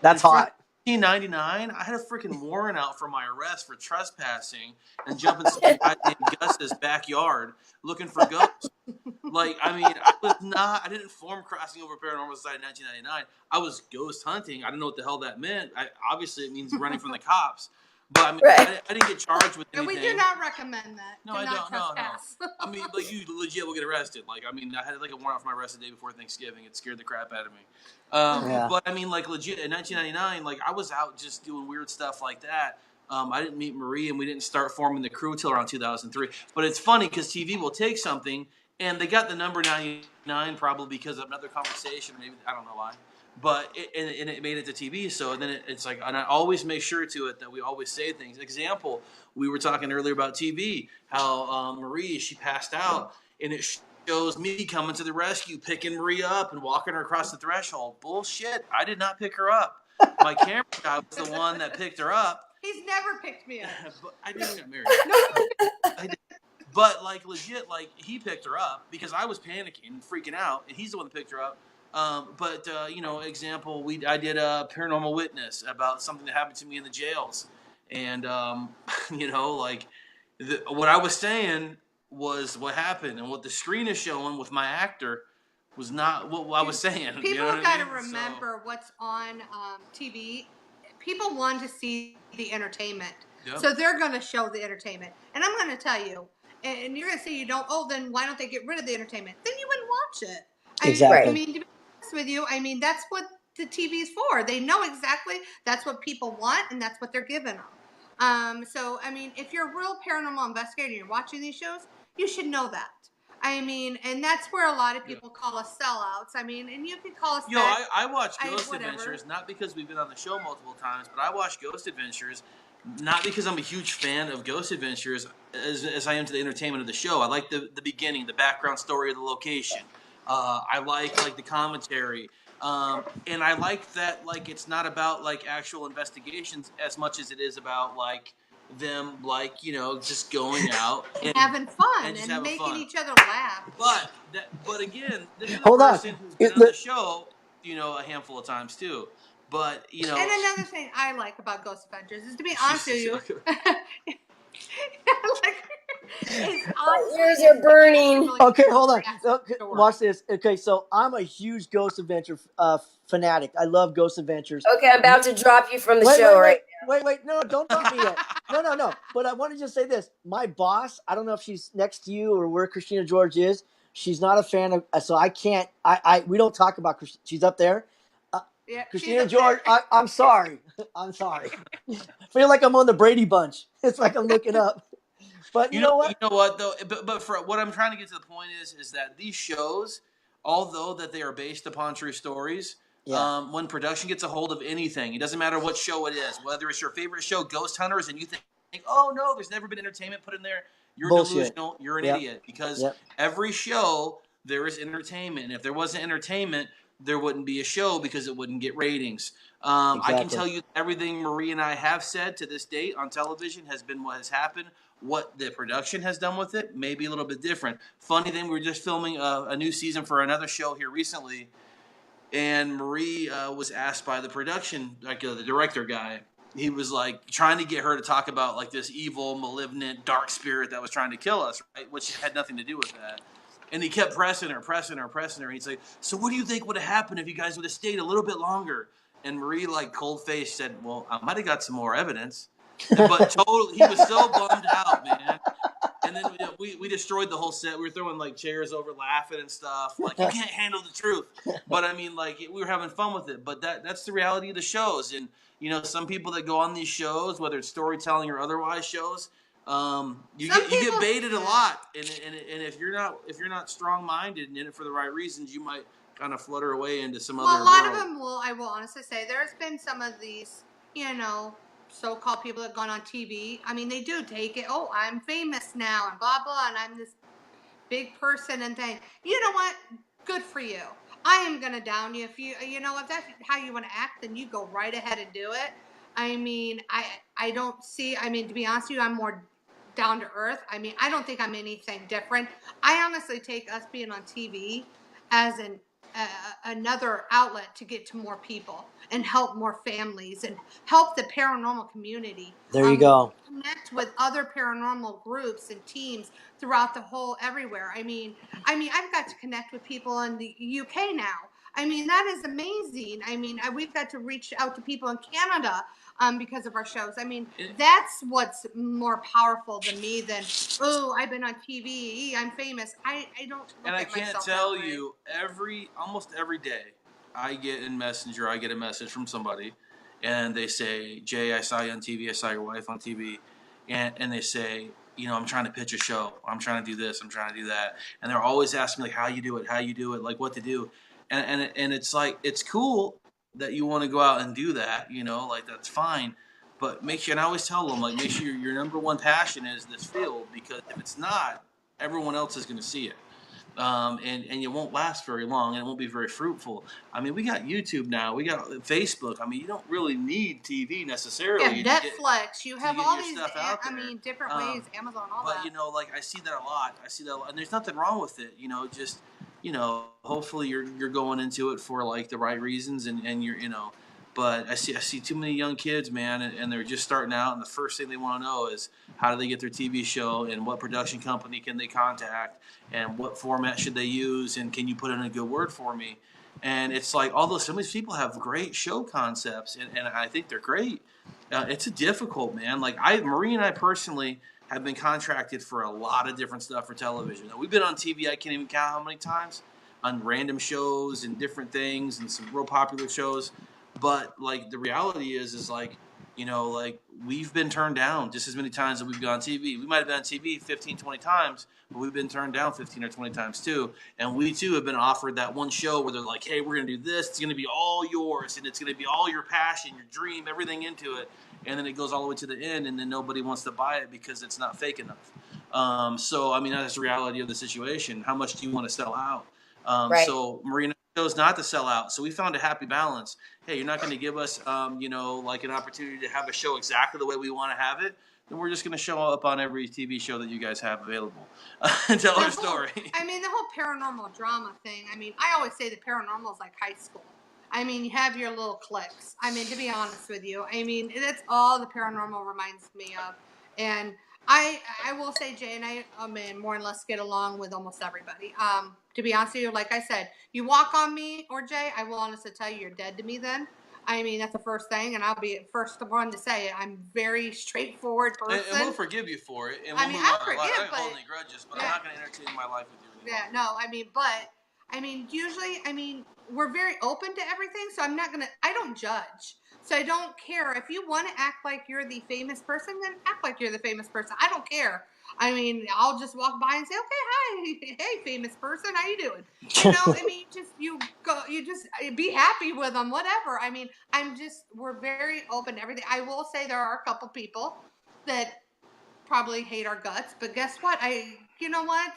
that's freaking hot. 1999, I had a freaking warrant out for my arrest for trespassing and jumping some guy named Gus's backyard looking for ghosts. Like, I mean, I didn't form Crossing Over Paranormal Society in 1999. I was ghost hunting. I didn't know what the hell that meant. Obviously, it means running from the cops. But I mean, Right. I didn't get charged with And anything. we do not recommend that. No, Do I not don't. No, no. trespass. I mean, like, you legit will get arrested. Like, I mean, I had like a warrant out for my arrest the day before Thanksgiving. It scared the crap out of me. Yeah. But I mean, like, legit in 1999, like, I was out just doing weird stuff like that. I didn't meet Marie, and we didn't start forming the crew till around 2003. But it's funny because TV will take something, and they got the number 99 probably because of another conversation. Maybe I don't know why. But it made it to TV, so then it's like, and I always make sure to it that we always say things. Example, we were talking earlier about TV, how Marie, she passed out, and it shows me coming to the rescue, picking Marie up and walking her across the threshold. Bullshit! I did not pick her up. my camera guy was the one that picked her up. He's never picked me up. But I didn't get married. No, I did. But like legit, like he picked her up because I was panicking and freaking out, and he's the one that picked her up. But you know, example, I did a paranormal witness about something that happened to me in the jails, and you know, like what I was saying was what happened, and what the screen is showing with my actor was not what I was saying. People you know have got to I mean? remember what's on TV. People want to see the entertainment. Yep. So they're going to show the entertainment. And I'm going to tell you, and you're going to say you don't, oh, then why don't they get rid of the entertainment? Then you wouldn't watch it. Exactly. I mean, to be honest with you, I mean, that's what the TV is for. They know exactly that's what people want, and that's what they're giving them. So, I mean, if you're a real paranormal investigator and you're watching these shows, you should know that. I mean, and that's where a lot of people call us sellouts. I mean, and you can call us that. I watch Ghost Adventures, not because we've been on the show multiple times, but I watch Ghost Adventures not because I'm a huge fan of Ghost Adventures as I am to the entertainment of the show. I like the beginning, the background story of the location. I like the commentary. And I like that, like, it's not about, like, actual investigations as much as it is about, like, them, like, you know, just going out and having fun and making each other laugh. But again, this is a Hold on. person who's been on the show, you know, a handful of times too. But you know, and another thing I like about Ghost Adventures is, to be honest with you, ears are burning. Okay, hold on. Okay, watch this. Okay, so I'm a huge Ghost Adventure fanatic. I love Ghost Adventures. Okay, I'm about to drop you from the show right now. Wait. No, don't drop me yet. No. But I want to just say this. My boss, I don't know if she's next to you or where Christina George is. She's not a fan of, so I can't, we don't talk about Christina. She's up there. Yeah, Christina George, I'm sorry. I'm sorry. I feel like I'm on the Brady Bunch. It's like I'm looking up. But you know what? You know what though? But for what I'm trying to get to the point is that these shows, although that they are based upon true stories, when production gets a hold of anything, it doesn't matter what show it is, whether it's your favorite show, Ghost Hunters, and you think, oh no, there's never been entertainment put in there, you're delusional, you're an idiot, because every show there is entertainment, and if there wasn't entertainment, there wouldn't be a show because it wouldn't get ratings. Exactly. I can tell you everything Marie and I have said to this date on television has been what has happened. What the production has done with it may be a little bit different. Funny thing, we were just filming a new season for another show here recently, and Marie was asked by the production, like the director guy, he was like trying to get her to talk about like this evil, malignant, dark spirit that was trying to kill us, right? Which had nothing to do with that. And he kept pressing her. And he's like, so what do you think would have happened if you guys would have stayed a little bit longer? And Marie, like cold-faced, said, well, I might have got some more evidence. But totally, he was so bummed out, man. And then we destroyed the whole set. We were throwing like chairs over, laughing and stuff. Like, you can't handle the truth. But I mean, like, we were having fun with it. But that's the reality of the shows. And, you know, some people that go on these shows, whether it's storytelling or otherwise shows, you get baited a lot, and if you're not strong-minded and in it for the right reasons, you might kind of flutter away into some other. A lot of them will. I will honestly say there's been some of these, you know, so-called people that have gone on TV. I mean, they do take it. Oh, I'm famous now, and blah blah, and I'm this big person and thing. You know what? Good for you. I am gonna down you if you know if that's how you want to act, then you go right ahead and do it. I mean, I don't see. I mean, to be honest with you, I'm more down to earth. I mean, I don't think I'm anything different. I honestly take us being on TV as another outlet to get to more people and help more families and help the paranormal community. There you go. Connect with other paranormal groups and teams throughout the whole everywhere. I mean, I've got to connect with people in the UK now. I mean, that is amazing. I mean, we've got to reach out to people in Canada because of our shows. I mean, that's what's more powerful than me than, oh, I've been on TV, I'm famous. I don't look and at I can't tell you, almost every day I get in Messenger, I get a message from somebody, and they say, Jay, I saw you on TV, I saw your wife on TV, and they say, you know, I'm trying to pitch a show, I'm trying to do this, I'm trying to do that, and they're always asking me, like, how you do it, like, what to do, and it's like, it's cool that you want to go out and do that, you know, like, that's fine, but make sure, and I always tell them, like, make sure your number one passion is this field, because if it's not, everyone else is going to see it. and it won't last very long, and it won't be very fruitful. I mean, we got YouTube now, we got Facebook. I mean, you don't really need TV necessarily You have Netflix. You to have get all your these. stuff out I there. mean, different ways. Amazon, all But that. you know, like I see that a lot. And there's nothing wrong with it. You know, just hopefully you're going into it for like the right reasons, and you're But I see too many young kids, man, and they're just starting out, and the first thing they want to know is how do they get their TV show, and what production company can they contact, and what format should they use, and can you put in a good word for me? And it's like, although some of these people have great show concepts, and I think they're great, it's a difficult, man. Like Marie and I personally have been contracted for a lot of different stuff for television. We've been on TV, I can't even count how many times, on random shows and different things and some real popular shows. But like the reality is like, like we've been turned down just as many times that we've gone on TV. We might have been on TV 15, 20 times, but we've been turned down 15 or 20 times too. And we too have been offered that one show where they're like, hey, we're going to do this. It's going to be all yours, and it's going to be all your passion, your dream, everything into it. And then it goes all the way to the end, and then nobody wants to buy it because it's not fake enough. So, I mean, that's the reality of the situation. How much do you want to sell out? Right. So Marina chose not to sell out. So we found a happy balance. Hey, you're not going to give us, like an opportunity to have a show exactly the way we want to have it. Then we're just going to show up on every TV show that you guys have available and tell our story. I mean, the whole paranormal drama thing. I mean, I always say the paranormal is like high school. I mean, you have your little cliques. I mean, to be honest with you, I mean, that's all the paranormal reminds me of. And I will say, Jay and I mean, more or less get along with almost everybody. To be honest with you, like I said, you walk on me or Jay, I will honestly tell you, you're dead to me then. I mean, that's the first thing, and I'll be the first one to say it. I'm a very straightforward person. And we'll forgive you for it. And I mean, I forgive, I don't but hold any grudges, but I'm not going to entertain my life with you anymore. yeah, no, I mean, but I mean, usually, I mean, we're very open to everything, so I don't judge. So I don't care. If you want to act like you're the famous person, then act like you're the famous person. I don't care. I mean, I'll just walk by and say, okay, hi, hey, famous person, how you doing? I mean, you just be happy with them, whatever. I mean, we're very open to everything. I will say there are a couple people that probably hate our guts, but guess what? You know what?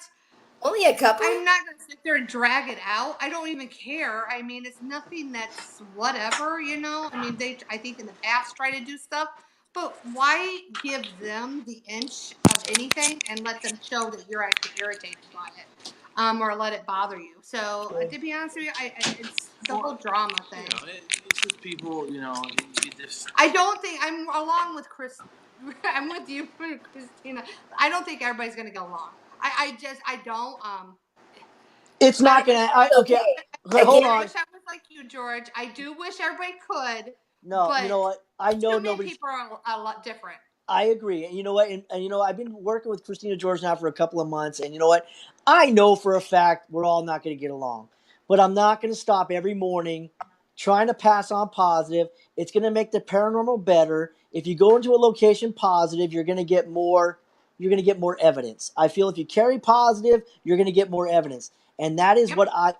Only a couple. I'm not going to sit there and drag it out. I don't even care. I mean, it's nothing that's whatever, I mean, I think in the past try to do stuff, but why give them the inch of anything and let them show that you're actually irritated by it, or let it bother you? So, to be honest with you, it's the whole drama thing. It's just people, you just. I don't think I'm along with Chris. I'm with you, Christina. I don't think everybody's going to go along. I don't. It's not gonna. Okay, hold I on. wish I was like you, George. I do wish everybody could. No, but you know what? I know too many nobody's. people are a lot different. I agree, and you know what? And I've been working with Christina George now for a couple of months, and you know what? I know for a fact we're all not going to get along, but I'm not going to stop every morning trying to pass on positive. It's going to make the paranormal better. If you go into a location positive, you're going to get more. You're going to get more evidence. I feel if you carry positive, you're going to get more evidence, and that is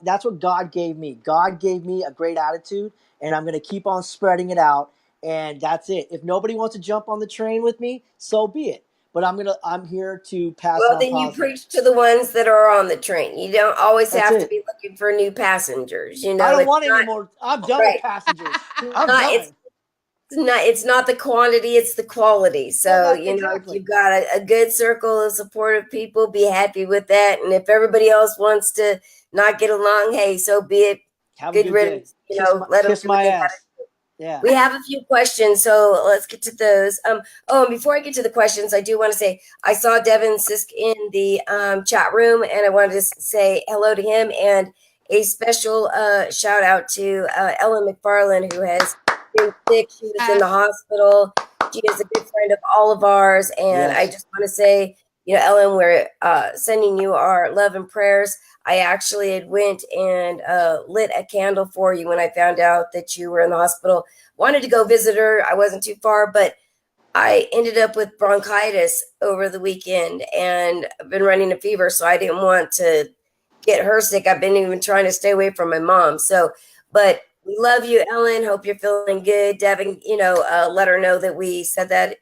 That's what God gave me. God gave me a great attitude, and I'm going to keep on spreading it out. And that's it. If nobody wants to jump on the train with me, so be it. But I'm here to pass on Then positive. you preach to the ones that are on the train. You don't always That's have it. to be looking for new passengers. I don't want any more. I'm done right. with passengers. I'm done. It's not the quantity, it's the quality. So, exactly. if you've got a good circle of supportive people, be happy with that. And if everybody else wants to not get along, hey, so be it. Have a good riddance. day. Let them kiss my ass. Yeah. We have a few questions, so let's get to those. And before I get to the questions, I do want to say I saw Devin Sisk in the chat room, and I wanted to say hello to him and a special shout out to Ellen McFarland, who has been sick. She was in the hospital. She is a good friend of all of ours, and I just want to say, Ellen, we're sending you our love and prayers. I actually had went and lit a candle for you when I found out that you were in the hospital. Wanted to go visit her. I wasn't too far, but I ended up with bronchitis over the weekend, and I've been running a fever, so I didn't want to get her sick. I've been even trying to stay away from my mom. So, but we love you, Ellen. Hope you're feeling good. Devin, let her know that we said that.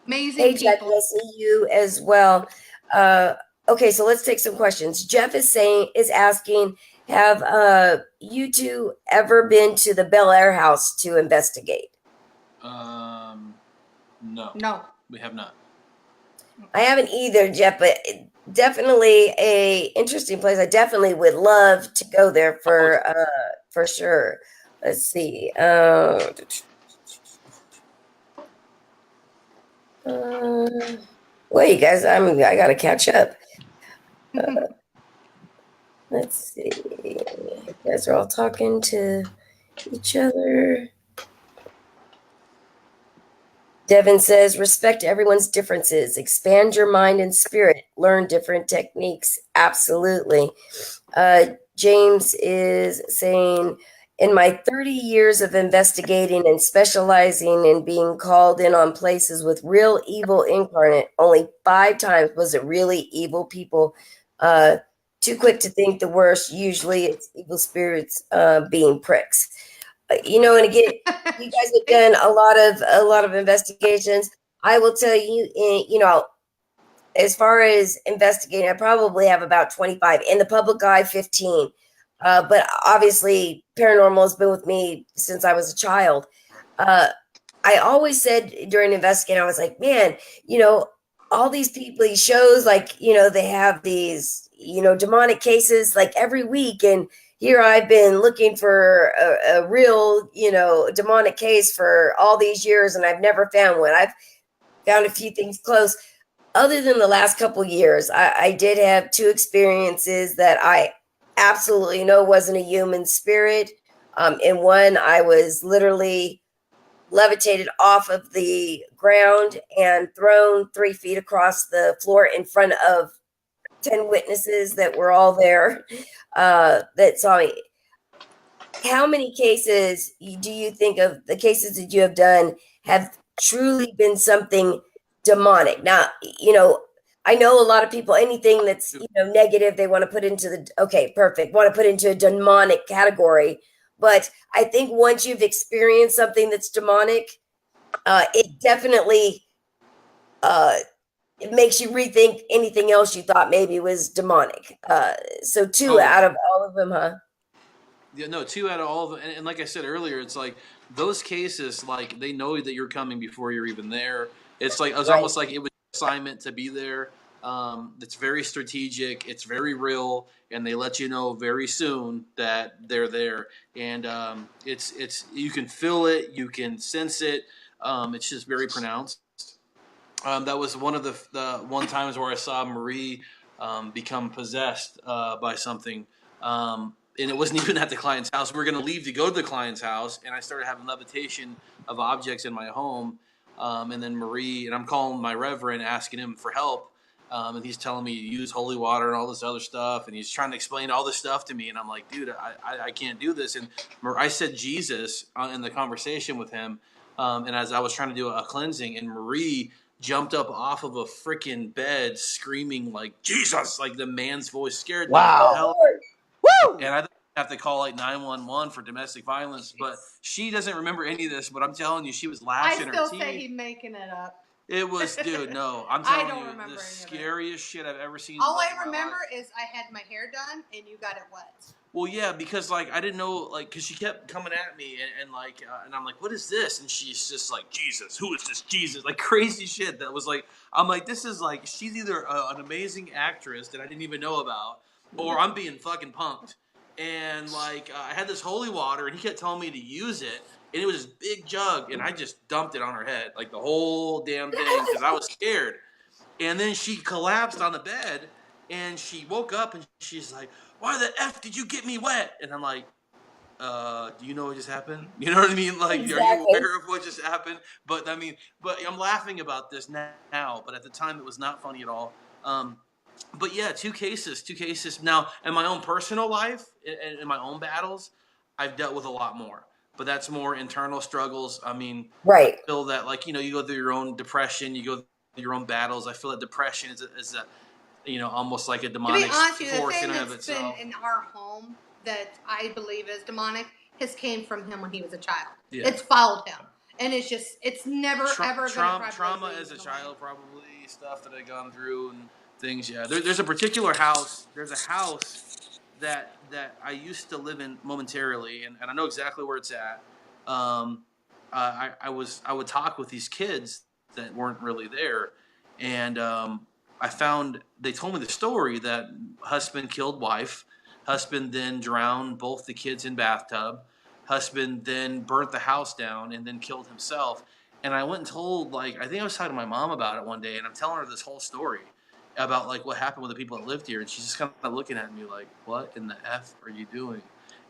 Amazing hey, Jack, people. I see you as well. Okay, so let's take some questions. Jeff is asking, have you two ever been to the Bel Air house to investigate? No, No. we have not. I haven't either, Jeff, but definitely a interesting place. I definitely would love to go there for sure. Let's see. Well, you guys, I gotta catch up. Let's see. You guys are all talking to each other. Devin says, respect everyone's differences, expand your mind and spirit, learn different techniques. Absolutely. James is saying, in my 30 years of investigating and specializing in being called in on places with real evil incarnate, only 5 times was it really evil people. Too quick to think the worst. Usually it's evil spirits being pricks. And again, you guys have done a lot of investigations. I will tell you, as far as investigating, I probably have about 25 in the public eye, 15. But obviously, paranormal has been with me since I was a child. Uh, I always said during investigating, I was like, man, all these people, these shows, like, they have these, demonic cases like every week. And here I've been looking for a real, demonic case for all these years, and I've never found one. I've found a few things close. Other than the last couple years, I did have 2 experiences that I absolutely know wasn't a human spirit. In one, I was literally levitated off of the ground and thrown 3 feet across the floor in front of 10 witnesses that were all there that saw me. How many cases do you think of the cases that you have done have truly been something demonic? Now, I know a lot of people, anything that's, negative, they want to put into want to put into a demonic category. But I think once you've experienced something that's demonic, it definitely it makes you rethink anything else you thought maybe was demonic. So 2 Oh yeah. out of all of them, huh? Yeah, no, 2 out of all of them. And like I said earlier, it's like those cases, like they know that you're coming before you're even there. It's Right. almost like it was an assignment to be there. It's very strategic. It's very real, and they let you know very soon that they're there. And it's you can feel it, you can sense it. It's just very pronounced. That was one of the one times where I saw Marie become possessed by something. And it wasn't even at the client's house. We were going to leave to go to the client's house, and I started having levitation of objects in my home. And then Marie, and I'm calling my reverend, asking him for help. And he's telling me to use holy water and all this other stuff. And he's trying to explain all this stuff to me. And I'm like, dude, I can't do this. And I said Jesus in the conversation with him. And as I was trying to do a cleansing, and Marie jumped up off of a freaking bed screaming like Jesus, like the man's voice scared the hell. Woo! And I have to call like 911 for domestic violence, but she doesn't remember any of this. But I'm telling you, she was I lashing still her teeth. say he's making it up. It was, dude, no. I'm I telling don't you, remember the any of it. scariest shit I've ever seen. All like, I in my remember life. is I had my hair done and you got it wet. Well, yeah, because like I didn't know, like, because she kept coming at me, and like, and I'm like, what is this? And she's just like, Jesus, who is this Jesus? Like crazy shit. That was like, I'm like, this is like, she's either an amazing actress that I didn't even know about, or I'm being fucking punked. And like, I had this holy water, and he kept telling me to use it, and it was this big jug, and I just dumped it on her head, like the whole damn thing, because I was scared. And then she collapsed on the bed, and she woke up, and she's like, why the F did you get me wet? And I'm like, do you know what just happened? You know what I mean? Like, are you Exactly. aware of what just happened? But I mean, but I'm laughing about this now, but at the time it was not funny at all. But yeah, 2 cases. Now, in my own personal life, in my own battles, I've dealt with a lot more. But that's more internal struggles. I mean, I Right. feel that, like, you go through your own depression, you go through your own battles. I feel that depression is a almost like a To be demonic honest with you, the force thing in and of that's been itself. in our home that I believe is demonic has came from him when he was a child. Yeah. It's followed him. And it's never ever going to Trauma as a child, probably stuff that I've gone through, and things. Yeah, there's a particular house. There's a house that I used to live in momentarily, and I know exactly where it's at. Um, I would talk with these kids that weren't really there, and I found they told me the story that husband killed wife, husband then drowned both the kids in bathtub, husband then burnt the house down and then killed himself. And I went and told, like, I think I was talking to my mom about it one day, and I'm telling her this whole story about like what happened with the people that lived here, and she's just kind of looking at me like, "What in the f are you doing?"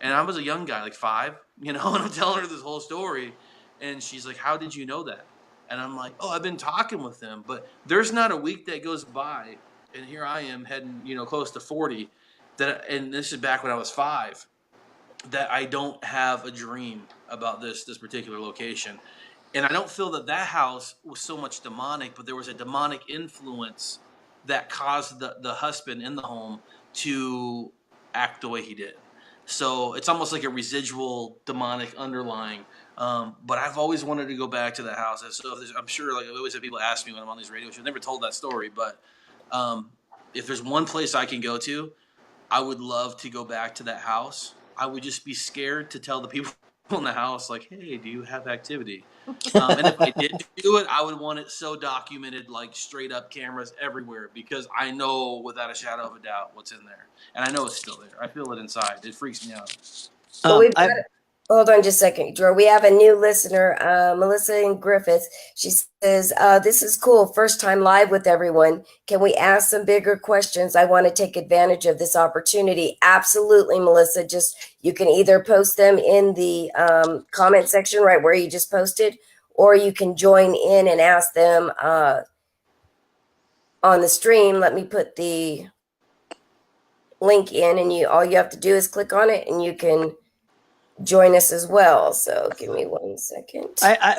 And I was a young guy, like 5, and I'm telling her this whole story, and she's like, "How did you know that?" And I'm like, "Oh, I've been talking with them, but there's not a week that goes by, and here I am heading, close to 40, and this is back when I was 5, that I don't have a dream about this particular location." And I don't feel that house was so much demonic, but there was a demonic influence that caused the husband in the home to act the way he did. So it's almost like a residual demonic underlying. But I've always wanted to go back to that house. So I'm sure, like, I always have people ask me when I'm on these radio shows. I've never told that story, but if there's one place I can go to, I would love to go back to that house. I would just be scared to tell the people in the house, like, "Hey, do you have activity?" And if I did do it, I would want it so documented, like straight up cameras everywhere, because I know without a shadow of a doubt what's in there, and I know it's still there. I feel it inside. It freaks me out. Well, we've got I hold on just a second, Drew. We have a new listener, Melissa in Griffiths. She says, "This is cool. First time live with everyone. Can we ask some bigger questions? I want to take advantage of this opportunity." Absolutely, Melissa. Just you can either post them in the comment section right where you just posted, or you can join in and ask them on the stream. Let me put the link in, and all you have to do is click on it, and you can join us as well. So give me 1 second.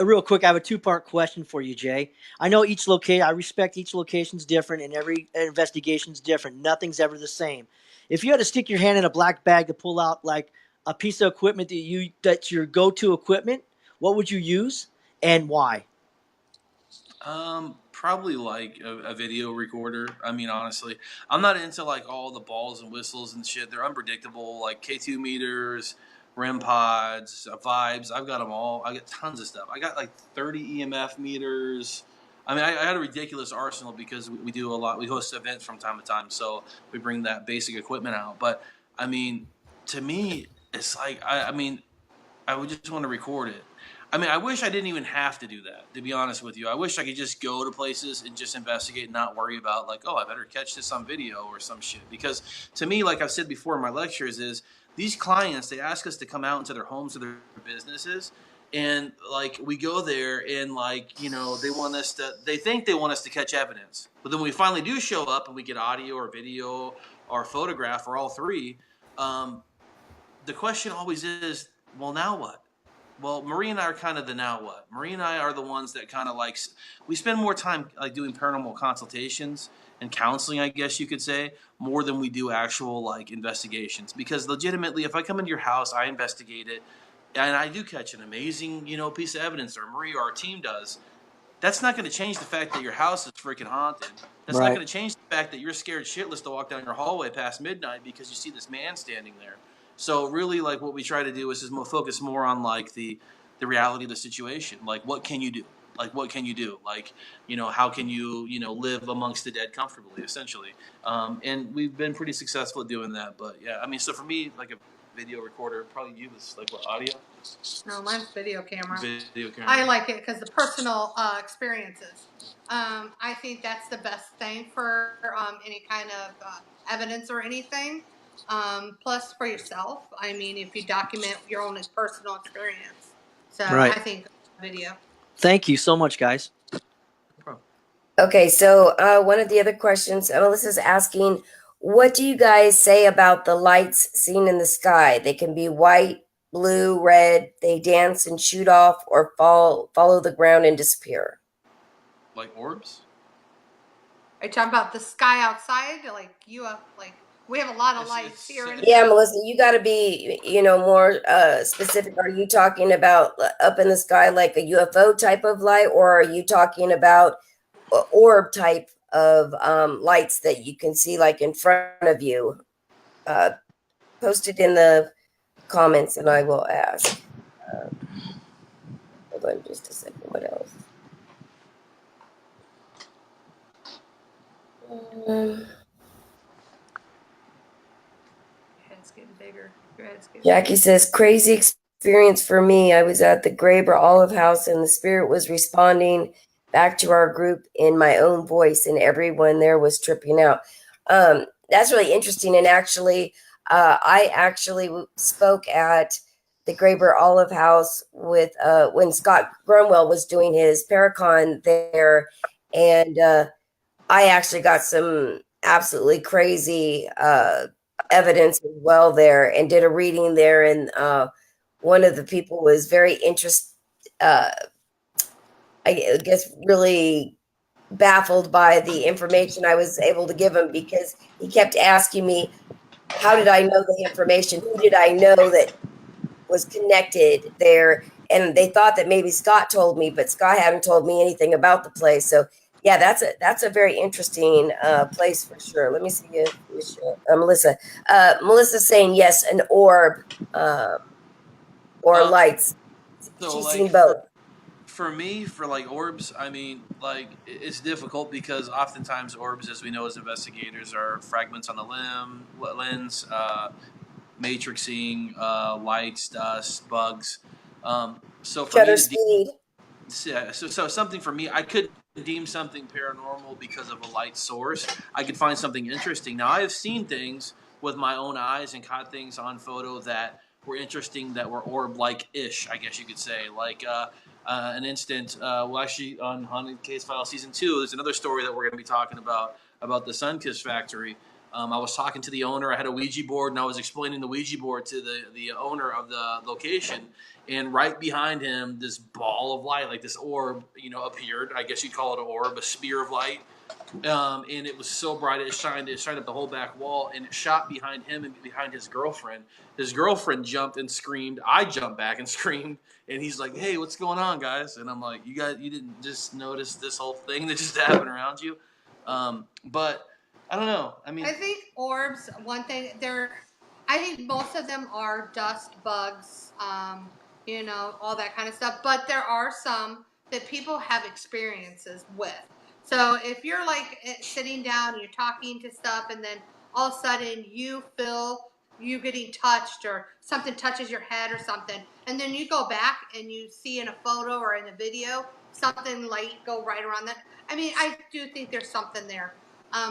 real quick, I have a 2-part question for you, Jay. I know each location. I respect each location's different, and every investigation's different. Nothing's ever the same. If you had to stick your hand in a black bag to pull out like a piece of equipment that's your go-to equipment, what would you use and why? Probably like a video recorder. I mean, honestly, I'm not into like all the balls and whistles and shit. They're unpredictable, like K2 meters, REM pods, vibes. I've got them all. I got tons of stuff. I got like 30 EMF meters. I mean, I had a ridiculous arsenal because we do a lot. We host events from time to time, so we bring that basic equipment out. But I mean, to me, it's like I mean, I would just want to record it. I mean, I wish I didn't even have to do that, to be honest with you. I wish I could just go to places and just investigate and not worry about, like, oh, I better catch this on video or some shit. Because to me, like I've said before in my lectures, is these clients, they ask us to come out into their homes or their businesses. And, like, we go there and, like, they think they want us to catch evidence. But then when we finally do show up and we get audio or video or photograph or all three, the question always is, well, now what? Well, Marie and I are kind of the now what. Marie and I are the ones that kind of like, we spend more time like doing paranormal consultations and counseling, I guess you could say, more than we do actual like investigations. Because legitimately, if I come into your house, I investigate it, and I do catch an amazing, piece of evidence, or Marie or our team does, that's not going to change the fact that your house is freaking haunted. That's not Right. going to change the fact that you're scared shitless to walk down your hallway past midnight because you see this man standing there. So really, like, what we try to do is just focus more on like the reality of the situation. Like, what can you do? Like, what can you do? Like, how can you live amongst the dead comfortably, essentially. And we've been pretty successful at doing that. But yeah, I mean, so for me, like a video recorder, probably you was like what, audio? No, mine's video camera. Video camera. I like it because the personal experiences. I think that's the best thing for any kind of evidence or anything. Plus for yourself. I mean, if you document your own personal experience. So Right. I think video. Thank you so much, guys. No problem. Okay, so one of the other questions, Melissa's asking, what do you guys say about the lights seen in the sky? They can be white, blue, red. They dance and shoot off or follow the ground and disappear. Like orbs? Are you talking about the sky outside? Like we have a lot of lights here. Yeah, Melissa, you got to be, more specific. Are you talking about up in the sky like a UFO type of light, or are you talking about orb type of lights that you can see like in front of you. Post it in the comments and I will ask. Hold on just a second. What else? Head's getting bigger. Your head's getting Jackie says, crazy experience for me. I was at the Graber Olive House and the spirit was responding back to our group in my own voice, and everyone there was tripping out. That's really interesting. And actually, I actually spoke at the Graber Olive House with when Scott Grunwell was doing his Paracon there, and I actually got some absolutely crazy evidence as well there, and did a reading there. And one of the people was very interested, I guess, really baffled by the information I was able to give him, because he kept asking me, how did I know the information? Who did I know that was connected there? And they thought that maybe Scott told me, but Scott hadn't told me anything about the place. So yeah, that's a very interesting place for sure. Let me see if Melissa. Melissa's saying yes, an orb or lights. So She's like seen both. for me, for like orbs, I mean, like it's difficult because oftentimes orbs, as we know as investigators, are fragments on the lens, matrixing, lights, dust, bugs. So for me Shutter to speed. so something for me, I could deem something paranormal because of a light source. I could find something interesting. Now I have seen things with my own eyes and caught things on photo that were interesting, that were orb-like ish, I guess you could say. Like an instant, well, actually on Haunted Case File season 2, there's another story that we're going to be talking about the Sunkiss factory. I was talking to the owner. I had a Ouija board, and I was explaining the Ouija board to the owner of the location. And right behind him, this ball of light, like this orb, appeared. I guess you'd call it an orb, a spear of light. And it was so bright, it shined up the whole back wall, and it shot behind him and behind his girlfriend. His girlfriend jumped and screamed. I jumped back and screamed. And he's like, "Hey, what's going on, guys?" And I'm like, you didn't just notice this whole thing that just happened around you?" But I don't know. I mean, I think orbs, one thing, I think most of them are dust, bugs, all that kind of stuff. But there are some that people have experiences with. So if you're like sitting down and you're talking to stuff, and then all of a sudden you feel you getting touched, or something touches your head or something, and then you go back and you see in a photo or in a video something light go right around that. I mean, I do think there's something there.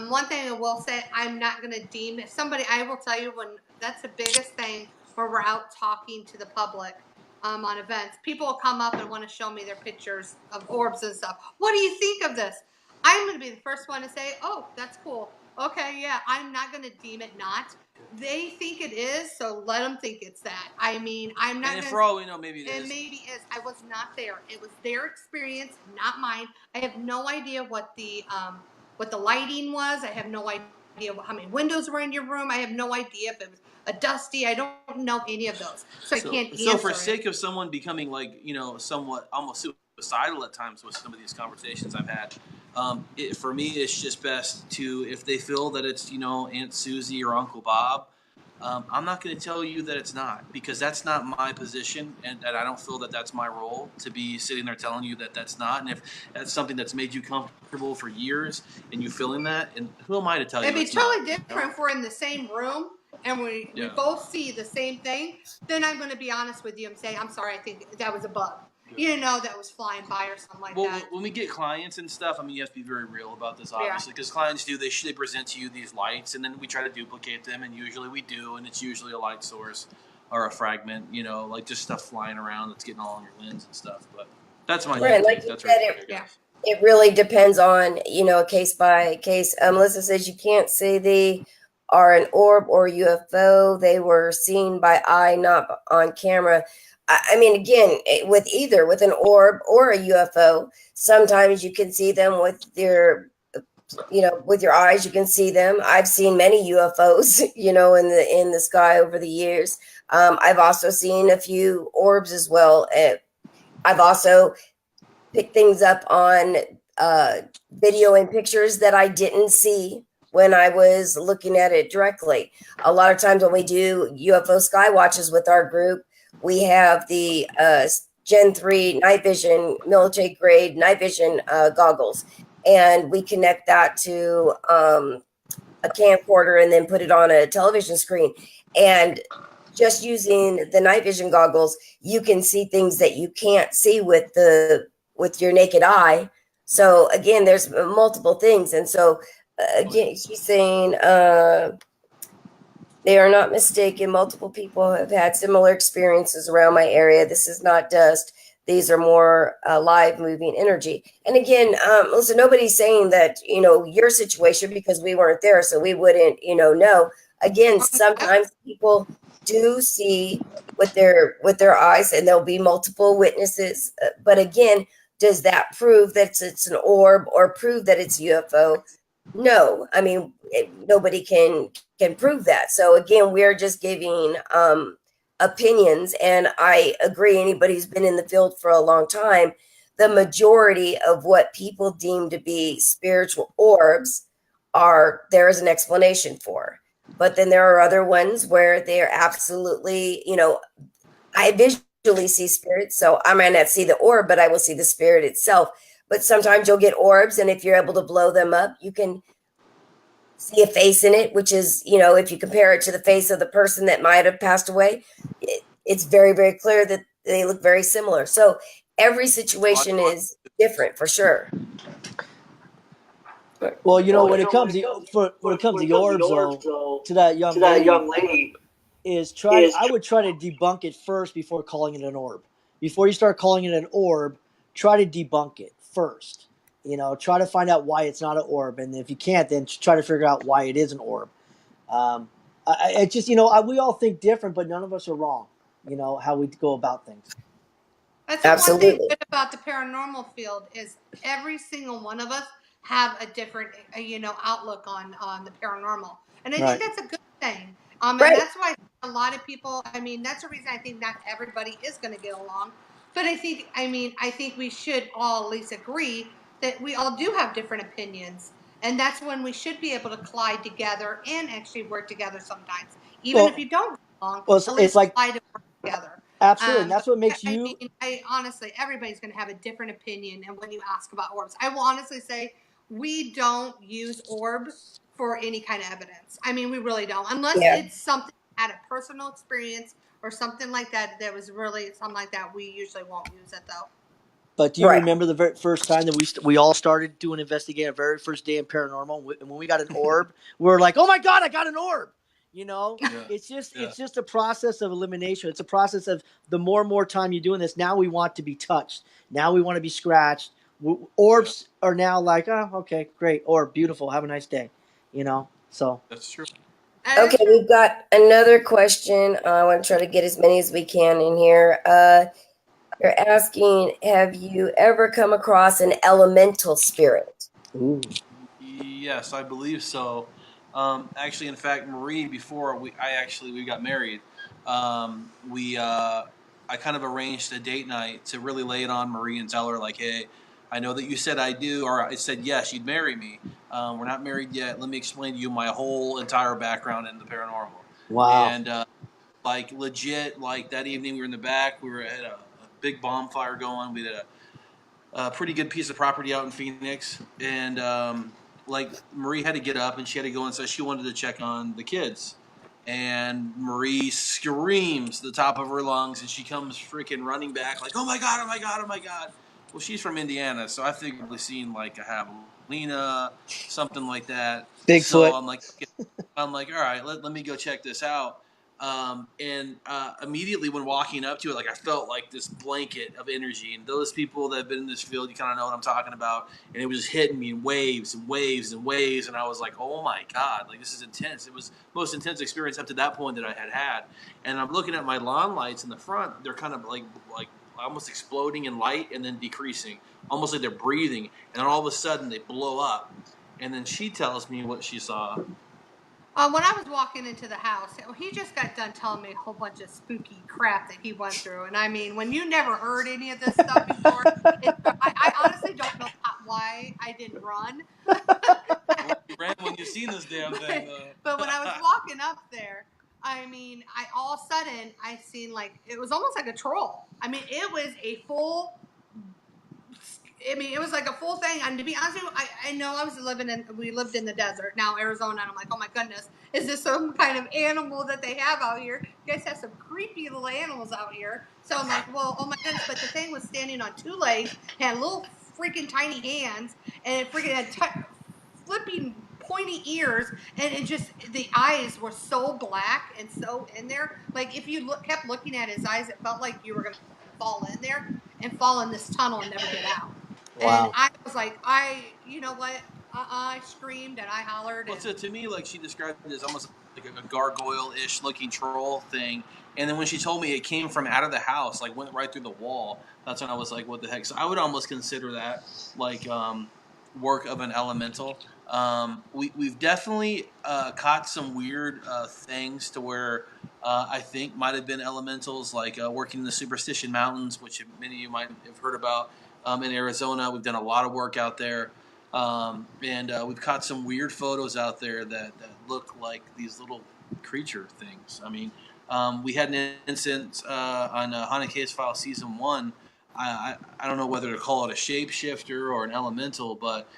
One thing I will say, I'm not going to deem somebody. I will tell you, when that's the biggest thing where we're out talking to the public on events. People will come up and want to show me their pictures of orbs and stuff. What do you think of this? I'm going to be the first one to say, "Oh, that's cool. Okay, yeah." I'm not going to deem it not. They think it is, so let them think it's that. I mean, I'm not. and for all we know, maybe it It is. maybe is. I was not there. It was their experience, not mine. I have no idea what the lighting was. I have no idea how many windows were in your room. I have no idea if it was a dusty. I don't know any of those, so I can't answer. So for it. sake of someone becoming like somewhat almost suicidal at times with some of these conversations I've had, for me it's just best to, if they feel that it's Aunt Susie or Uncle Bob, I'm not going to tell you that it's not, because that's not my position, and I don't feel that that's my role to be sitting there telling you that that's not. And if that's something that's made you comfortable for years and you feeling that, and who am I to tell you? It'd be it's totally not, different if we're in the same room and we both see the same thing. Then I'm going to be honest with you and say, "I'm sorry, I think that was a bug. That was flying by or something like that." When we get clients and stuff, I mean, you have to be very real about this, obviously, because clients they present to you these lights, and then we try to duplicate them, and usually we do, and it's usually a light source or a fragment, like just stuff flying around that's getting all on your lens and stuff. But that's my Right, like you that's said, right. it really depends on a case by case. Melissa says you can't say they are an orb or UFO. They were seen by eye, not on camera. I mean, again, with an orb or a UFO, sometimes you can see them with your eyes. You can see them. I've seen many UFOs, in the sky over the years. I've also seen a few orbs as well. I've also picked things up on video and pictures that I didn't see when I was looking at it directly. A lot of times when we do UFO sky watches with our group, we have the Gen 3 night vision, military grade night vision goggles, and we connect that to a camcorder and then put it on a television screen. And just using the night vision goggles, you can see things that you can't see with your naked eye. So again, there's multiple things, and so again, she's saying they are not mistaken. Multiple people have had similar experiences around my area. This is not dust. These are more live moving energy. And again, listen, nobody's saying that, your situation, because we weren't there, so we wouldn't, know. Again, sometimes people do see with their eyes, and there'll be multiple witnesses. But again, does that prove that it's an orb or prove that it's UFO? No, I mean, nobody can prove that. So again, we're just giving opinions, and I agree. Anybody who's been in the field for a long time, the majority of what people deem to be spiritual orbs there is an explanation for. But then there are other ones where they're absolutely, I visually see spirits, so I might not see the orb, but I will see the spirit itself. But sometimes you'll get orbs, and if you're able to blow them up, you can see a face in it, which is, if you compare it to the face of the person that might have passed away, it's very, very clear that they look very similar. So every situation is different for sure. Well, when it comes to the orbs, though, to that young lady, I would try to debunk it first before calling it an orb. Before you start calling it an orb, try to debunk it first. Try to find out why it's not an orb, and if you can't, then try to figure out why it is an orb. I just, we all think different, but none of us are wrong. How we go about things. That's one thing good about the paranormal field is every single one of us have a different, outlook on the paranormal, and I think that's a good thing. And that's why a lot of people. I mean, that's the reason I think not everybody is going to get along. But I think we should all at least agree that we all do have different opinions, and that's when we should be able to collide together and actually work together sometimes, even if you don't get along. Well, at least collide and work together. Absolutely, and that's what makes you. I honestly, everybody's going to have a different opinion. And when you ask about orbs, I will honestly say we don't use orbs for any kind of evidence. I mean, we really don't, unless it's something had a personal experience or something like that. That was really something like that. We usually won't use it though. But do you remember the very first time that we all started doing investigating, our very first day in paranormal, and when we got an orb, we were like, "Oh my God, I got an orb!" It's just a process of elimination. It's a process of the more and more time you're doing this. Now we want to be touched. Now we want to be scratched. Orbs are now like, oh, okay, great, orb, beautiful, have a nice day. So that's true. Okay, we've got another question. I want to try to get as many as we can in here. They're asking, have you ever come across an elemental spirit? Ooh. Yes, I believe so. Actually, in fact, Marie, before we got married, I kind of arranged a date night to really lay it on Marie and tell her like, hey, I know that you said I do, or I said yes, you'd marry me. We're not married yet. Let me explain to you my whole entire background in the paranormal. Wow. And like legit, like that evening we were in the back. We were at a big bonfire going. We did a pretty good piece of property out in Phoenix, and like Marie had to get up and she had to go and say she wanted to check on the kids. And Marie screams the top of her lungs, and she comes freaking running back like, "Oh my God! Oh my God! Oh my God!" Well, she's from Indiana, so I think we've probably seen like a javelina, something like that. Bigfoot. So I'm like, all right, let me go check this out. And immediately when walking up to it, like I felt like this blanket of energy. And those people that have been in this field, you kind of know what I'm talking about. And it was just hitting me in waves and waves and waves. And I was like, oh my God, like this is intense. It was the most intense experience up to that point that I had had. And I'm looking at my lawn lights in the front. They're kind of like almost exploding in light and then decreasing, almost like they're breathing. And then all of a sudden they blow up. And then she tells me what she saw. When I was walking into the house, he just got done telling me a whole bunch of spooky crap that he went through. And I mean, when you never heard any of this stuff before, I honestly don't know why I didn't run. You ran when you seen this damn thing, though. But when I was walking up there, I mean, I all of a sudden I seen like it was almost like a troll. I mean, it was a full. I mean, it was like a full thing. And to be honest with you, I know we lived in the desert, now Arizona, and I'm like, oh my goodness, is this some kind of animal that they have out here? You guys have some creepy little animals out here. So I'm like, well, oh my goodness. But the thing was standing on two legs, had little freaking tiny hands, and it freaking had flipping pointy ears, and it just, the eyes were so black and so in there. Like if you kept looking at his eyes, it felt like you were going to fall in there and fall in this tunnel and never get out. Wow. And I was like, you know what? I screamed and I hollered. Well, to me, like she described it as almost like a gargoyle-ish looking troll thing. And then when she told me it came from out of the house, like went right through the wall, that's when I was like, what the heck? So I would almost consider that like work of an elemental. We've definitely caught some weird things to where I think might have been elementals, like working in the Superstition Mountains, which many of you might have heard about in Arizona. We've done a lot of work out there. And we've caught some weird photos out there that look like these little creature things. I mean, we had an incident on Haunted Case File Season 1. I don't know whether to call it a shapeshifter or an elemental, but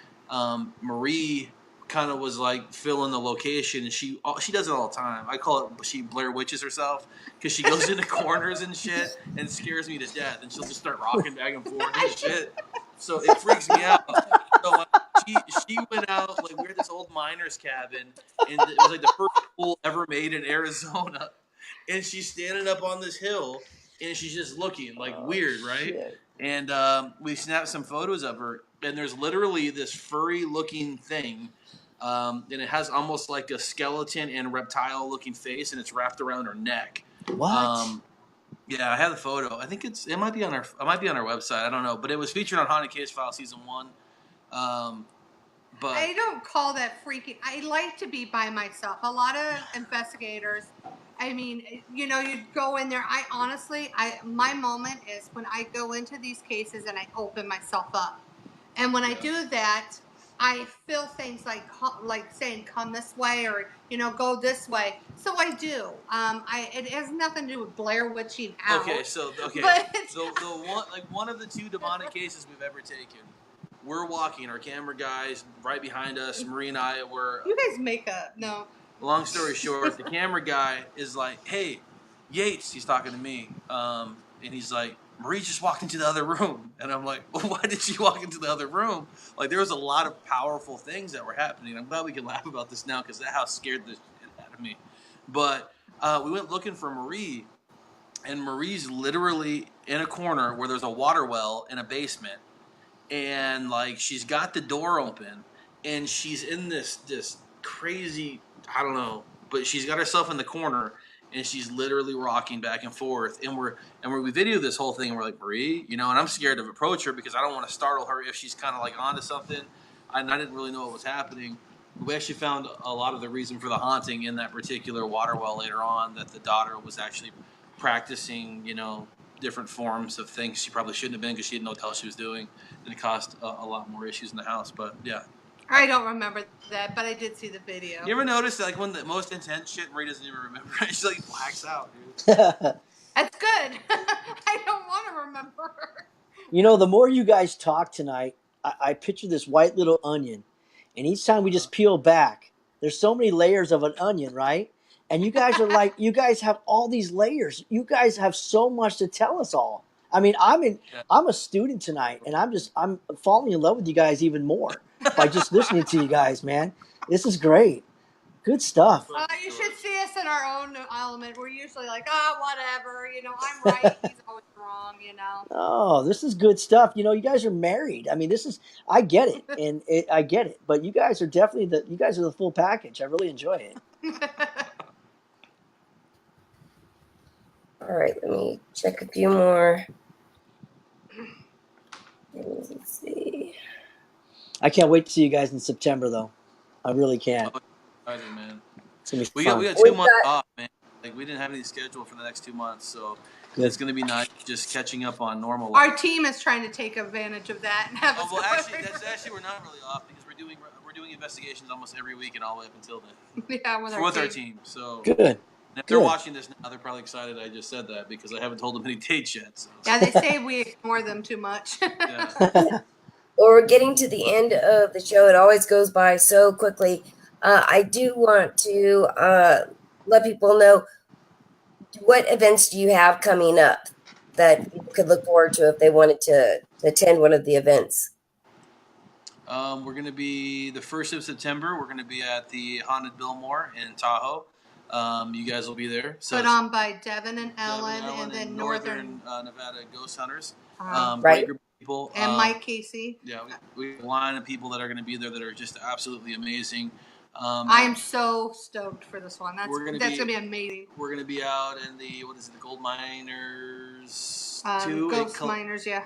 Marie kind of was like filling the location, and she does it all the time. I call it she Blair Witches herself, because she goes into corners and shit and scares me to death, and she'll just start rocking back and forth and shit. So it freaks me out. So she went out, like, we're at this old miner's cabin, and it was like the first pool ever made in Arizona, and she's standing up on this hill, and she's just looking like weird, right? Shit. And we snapped some photos of her, and there's literally this furry looking thing, and it has almost like a skeleton and reptile looking face, and it's wrapped around her neck. What? Yeah, I have the photo. I think it might be on our website. I don't know, but it was featured on Haunted Case File Season 1. But I don't call that freaking. I like to be by myself. A lot of investigators, I mean, you know, you go in there. I honestly, my moment is when I go into these cases and I open myself up. And when I do that, I feel things like saying, come this way, or, you know, go this way. So I do. It has nothing to do with Blair witching out. okay, so But the one of the two demonic cases we've ever taken. We're walking, our camera guys right behind us, Marie and I were. you guys make up. No. Long story short, the camera guy is like, "Hey, Yates," he's talking to me, and he's like, "Marie just walked into the other room," and I'm like, well, "Why did she walk into the other room?" Like, there was a lot of powerful things that were happening. I'm glad we can laugh about this now, because that house scared the shit out of me. But we went looking for Marie, and Marie's literally in a corner where there's a water well in a basement, and like she's got the door open, and she's in this crazy, I don't know, but she's got herself in the corner, and she's literally rocking back and forth, and we video this whole thing, and we're like, Marie, you know, and I'm scared to approach her because I don't want to startle her if she's kind of like onto something, and I didn't really know what was happening. We actually found a lot of the reason for the haunting in that particular water well later on, that the daughter was actually practicing, you know, different forms of things she probably shouldn't have been, because she didn't know what the hell she was doing, and it caused a lot more issues in the house. But yeah, I don't remember that, but I did see the video. you ever notice that, like, when the most intense shit, Marie doesn't even remember? She like blacks out, dude. That's good. I don't want to remember. You know, the more you guys talk tonight, I picture this white little onion, and each time we just peel back, there's so many layers of an onion, right? And you guys are like, you guys have all these layers. You guys have so much to tell us all. I mean, I'm a student tonight, and I'm falling in love with you guys even more by just listening to you guys, man. This is great. Good stuff. You should see us in our own element. We're usually like, whatever. You know, I'm right. He's always wrong, you know. Oh, this is good stuff. You know, you guys are married. I mean, I get it, and I get it. But you guys are definitely you guys are the full package. I really enjoy it. All right, let me check a few more. Let's see. I can't wait to see you guys in September, though. I really can't. Excited, man. It's gonna be We fun. got 2 months off, man. Like, we didn't have any schedule for the next 2 months, so It's going to be nice just catching up on normal Our life. team is trying to take advantage of that and have us. Well, actually, we're not really off because we're doing investigations almost every week and all the way up until then. Yeah, with our team. So Good. if they're watching this now, they're probably excited I just said that because I haven't told them any dates yet. So. Yeah, they say we ignore them too much. Yeah. Well, we're getting to the end of the show. It always goes by so quickly. I do want to let people know, what events do you have coming up that people could look forward to if they wanted to attend one of the events? We're going to be the 1st of September. We're going to be at the Haunted Biltmore in Tahoe. You guys will be there. So Put on by Devin and Ellen, and then Northern Nevada Ghost Hunters. Right. Great group of people. And Mike Casey. Yeah, we have a line of people that are going to be there that are just absolutely amazing. I am so stoked for this one. That's gonna be amazing. We're going to be out in the Gold Miners 2. Ghost Miners, yeah.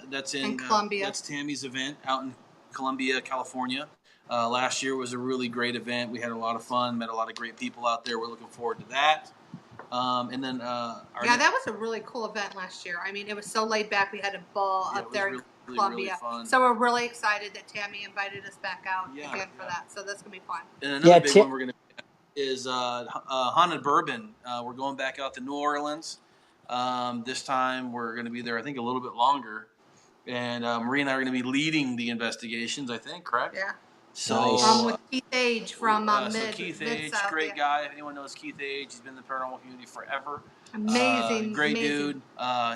That's in Columbia. That's Tammy's event out in Columbia, California. Last year was a really great event. We had a lot of fun, met a lot of great people out there. We're looking forward to that. And then that was a really cool event last year. I mean, it was so laid back. We had a ball up there in Columbia. Really so we're really excited that Tammy invited us back out again for that. So that's going to be fun. And another big one we're going to be at is Haunted Bourbon. We're going back out to New Orleans. This time we're going to be there, I think, a little bit longer. And Marie and I are going to be leading the investigations, I think, correct? Yeah. So with Keith Age from Keith Age, great guy. If anyone knows Keith Age, he's been in the paranormal community forever. Amazing, great amazing. dude.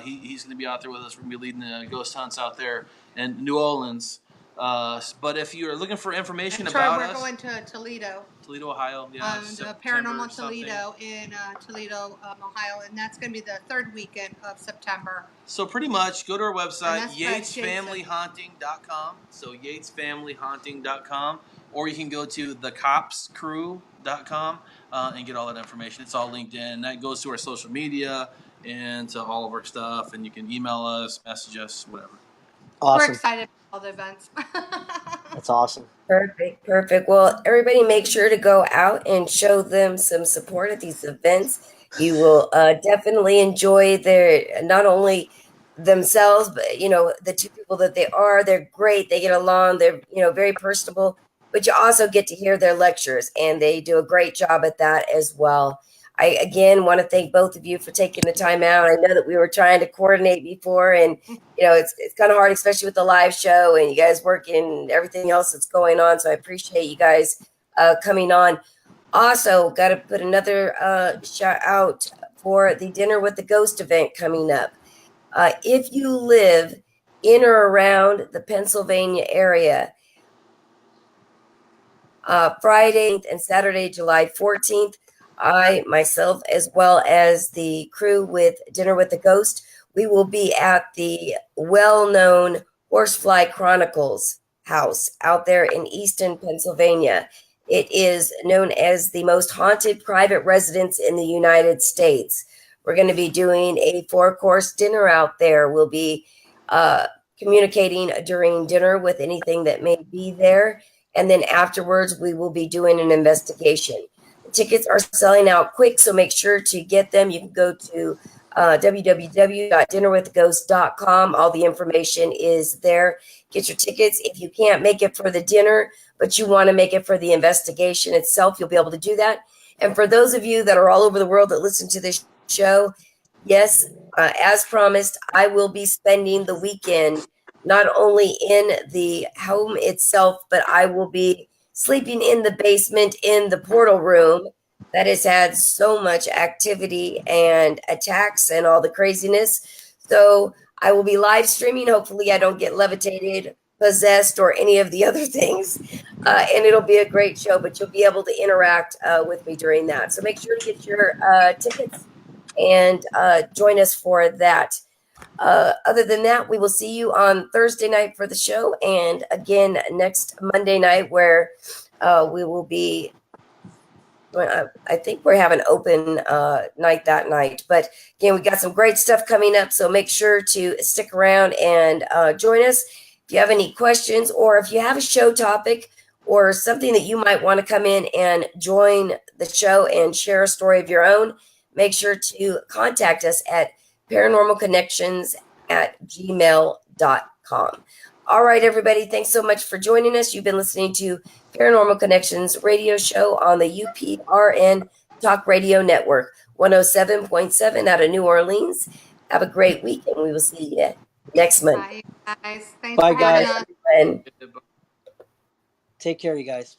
He's going to be out there with us. We're going to be leading the ghost hunts out there in New Orleans. But if you're looking for information about us, we're going to Toledo, Ohio. Yeah, the Paranormal Toledo in Toledo, Ohio, and that's going to be the 3rd weekend of September. So pretty much, go to our website, yatesfamilyhaunting.com. So yatesfamilyhaunting.com, or you can go to thecopscrew.com and get all that information. It's all linked in. That goes to our social media and to all of our stuff, and you can email us, message us, whatever. Awesome. We're excited about all the events. That's awesome. Perfect. Well, everybody make sure to go out and show them some support at these events. You will definitely enjoy not only themselves, but, the two people that they're great. They get along. They're, very personable, but you also get to hear their lectures, and they do a great job at that as well. I, again, want to thank both of you for taking the time out. I know that we were trying to coordinate before, and, it's kind of hard, especially with the live show and you guys working and everything else that's going on. So I appreciate you guys coming on. Also, got to put another shout out for the Dinner with the Ghost event coming up. If you live in or around the Pennsylvania area, Friday and Saturday, July 14th, I, myself, as well as the crew with Dinner with the Ghost, we will be at the well-known Horsefly Chronicles house out there in Easton, Pennsylvania. It is known as the most haunted private residence in the United States. We're going to be doing a 4-course dinner out there. We'll be communicating during dinner with anything that may be there. And then afterwards, we will be doing an investigation. The tickets are selling out quick, so make sure to get them. You can go to www.dinnerwiththeghost.com. All the information is there. Get your tickets. If you can't make it for the dinner, but you want to make it for the investigation itself, you'll be able to do that. And for those of you that are all over the world that listen to this show, yes, as promised, I will be spending the weekend not only in the home itself, but I will be sleeping in the basement in the portal room that has had so much activity and attacks and all the craziness. So I will be live streaming. Hopefully I don't get levitated, possessed, or any of the other things. And it'll be a great show, but you'll be able to interact with me during that. So make sure to get your tickets and join us for that. Other than that, we will see you on Thursday night for the show, and again next Monday night, where we will be. I think we're having open night that night. But again, we got some great stuff coming up, so make sure to stick around and join us. If you have any questions, or if you have a show topic or something that you might want to come in and join the show and share a story of your own, make sure to contact us at paranormalconnections@gmail.com. All right, everybody. Thanks so much for joining us. You've been listening to Paranormal Connections radio show on the UPRN Talk Radio Network, 107.7 out of New Orleans. Have a great week, and we will see you next Monday. Bye, guys. Thanks Bye, for having guys. us. And Take care, you guys.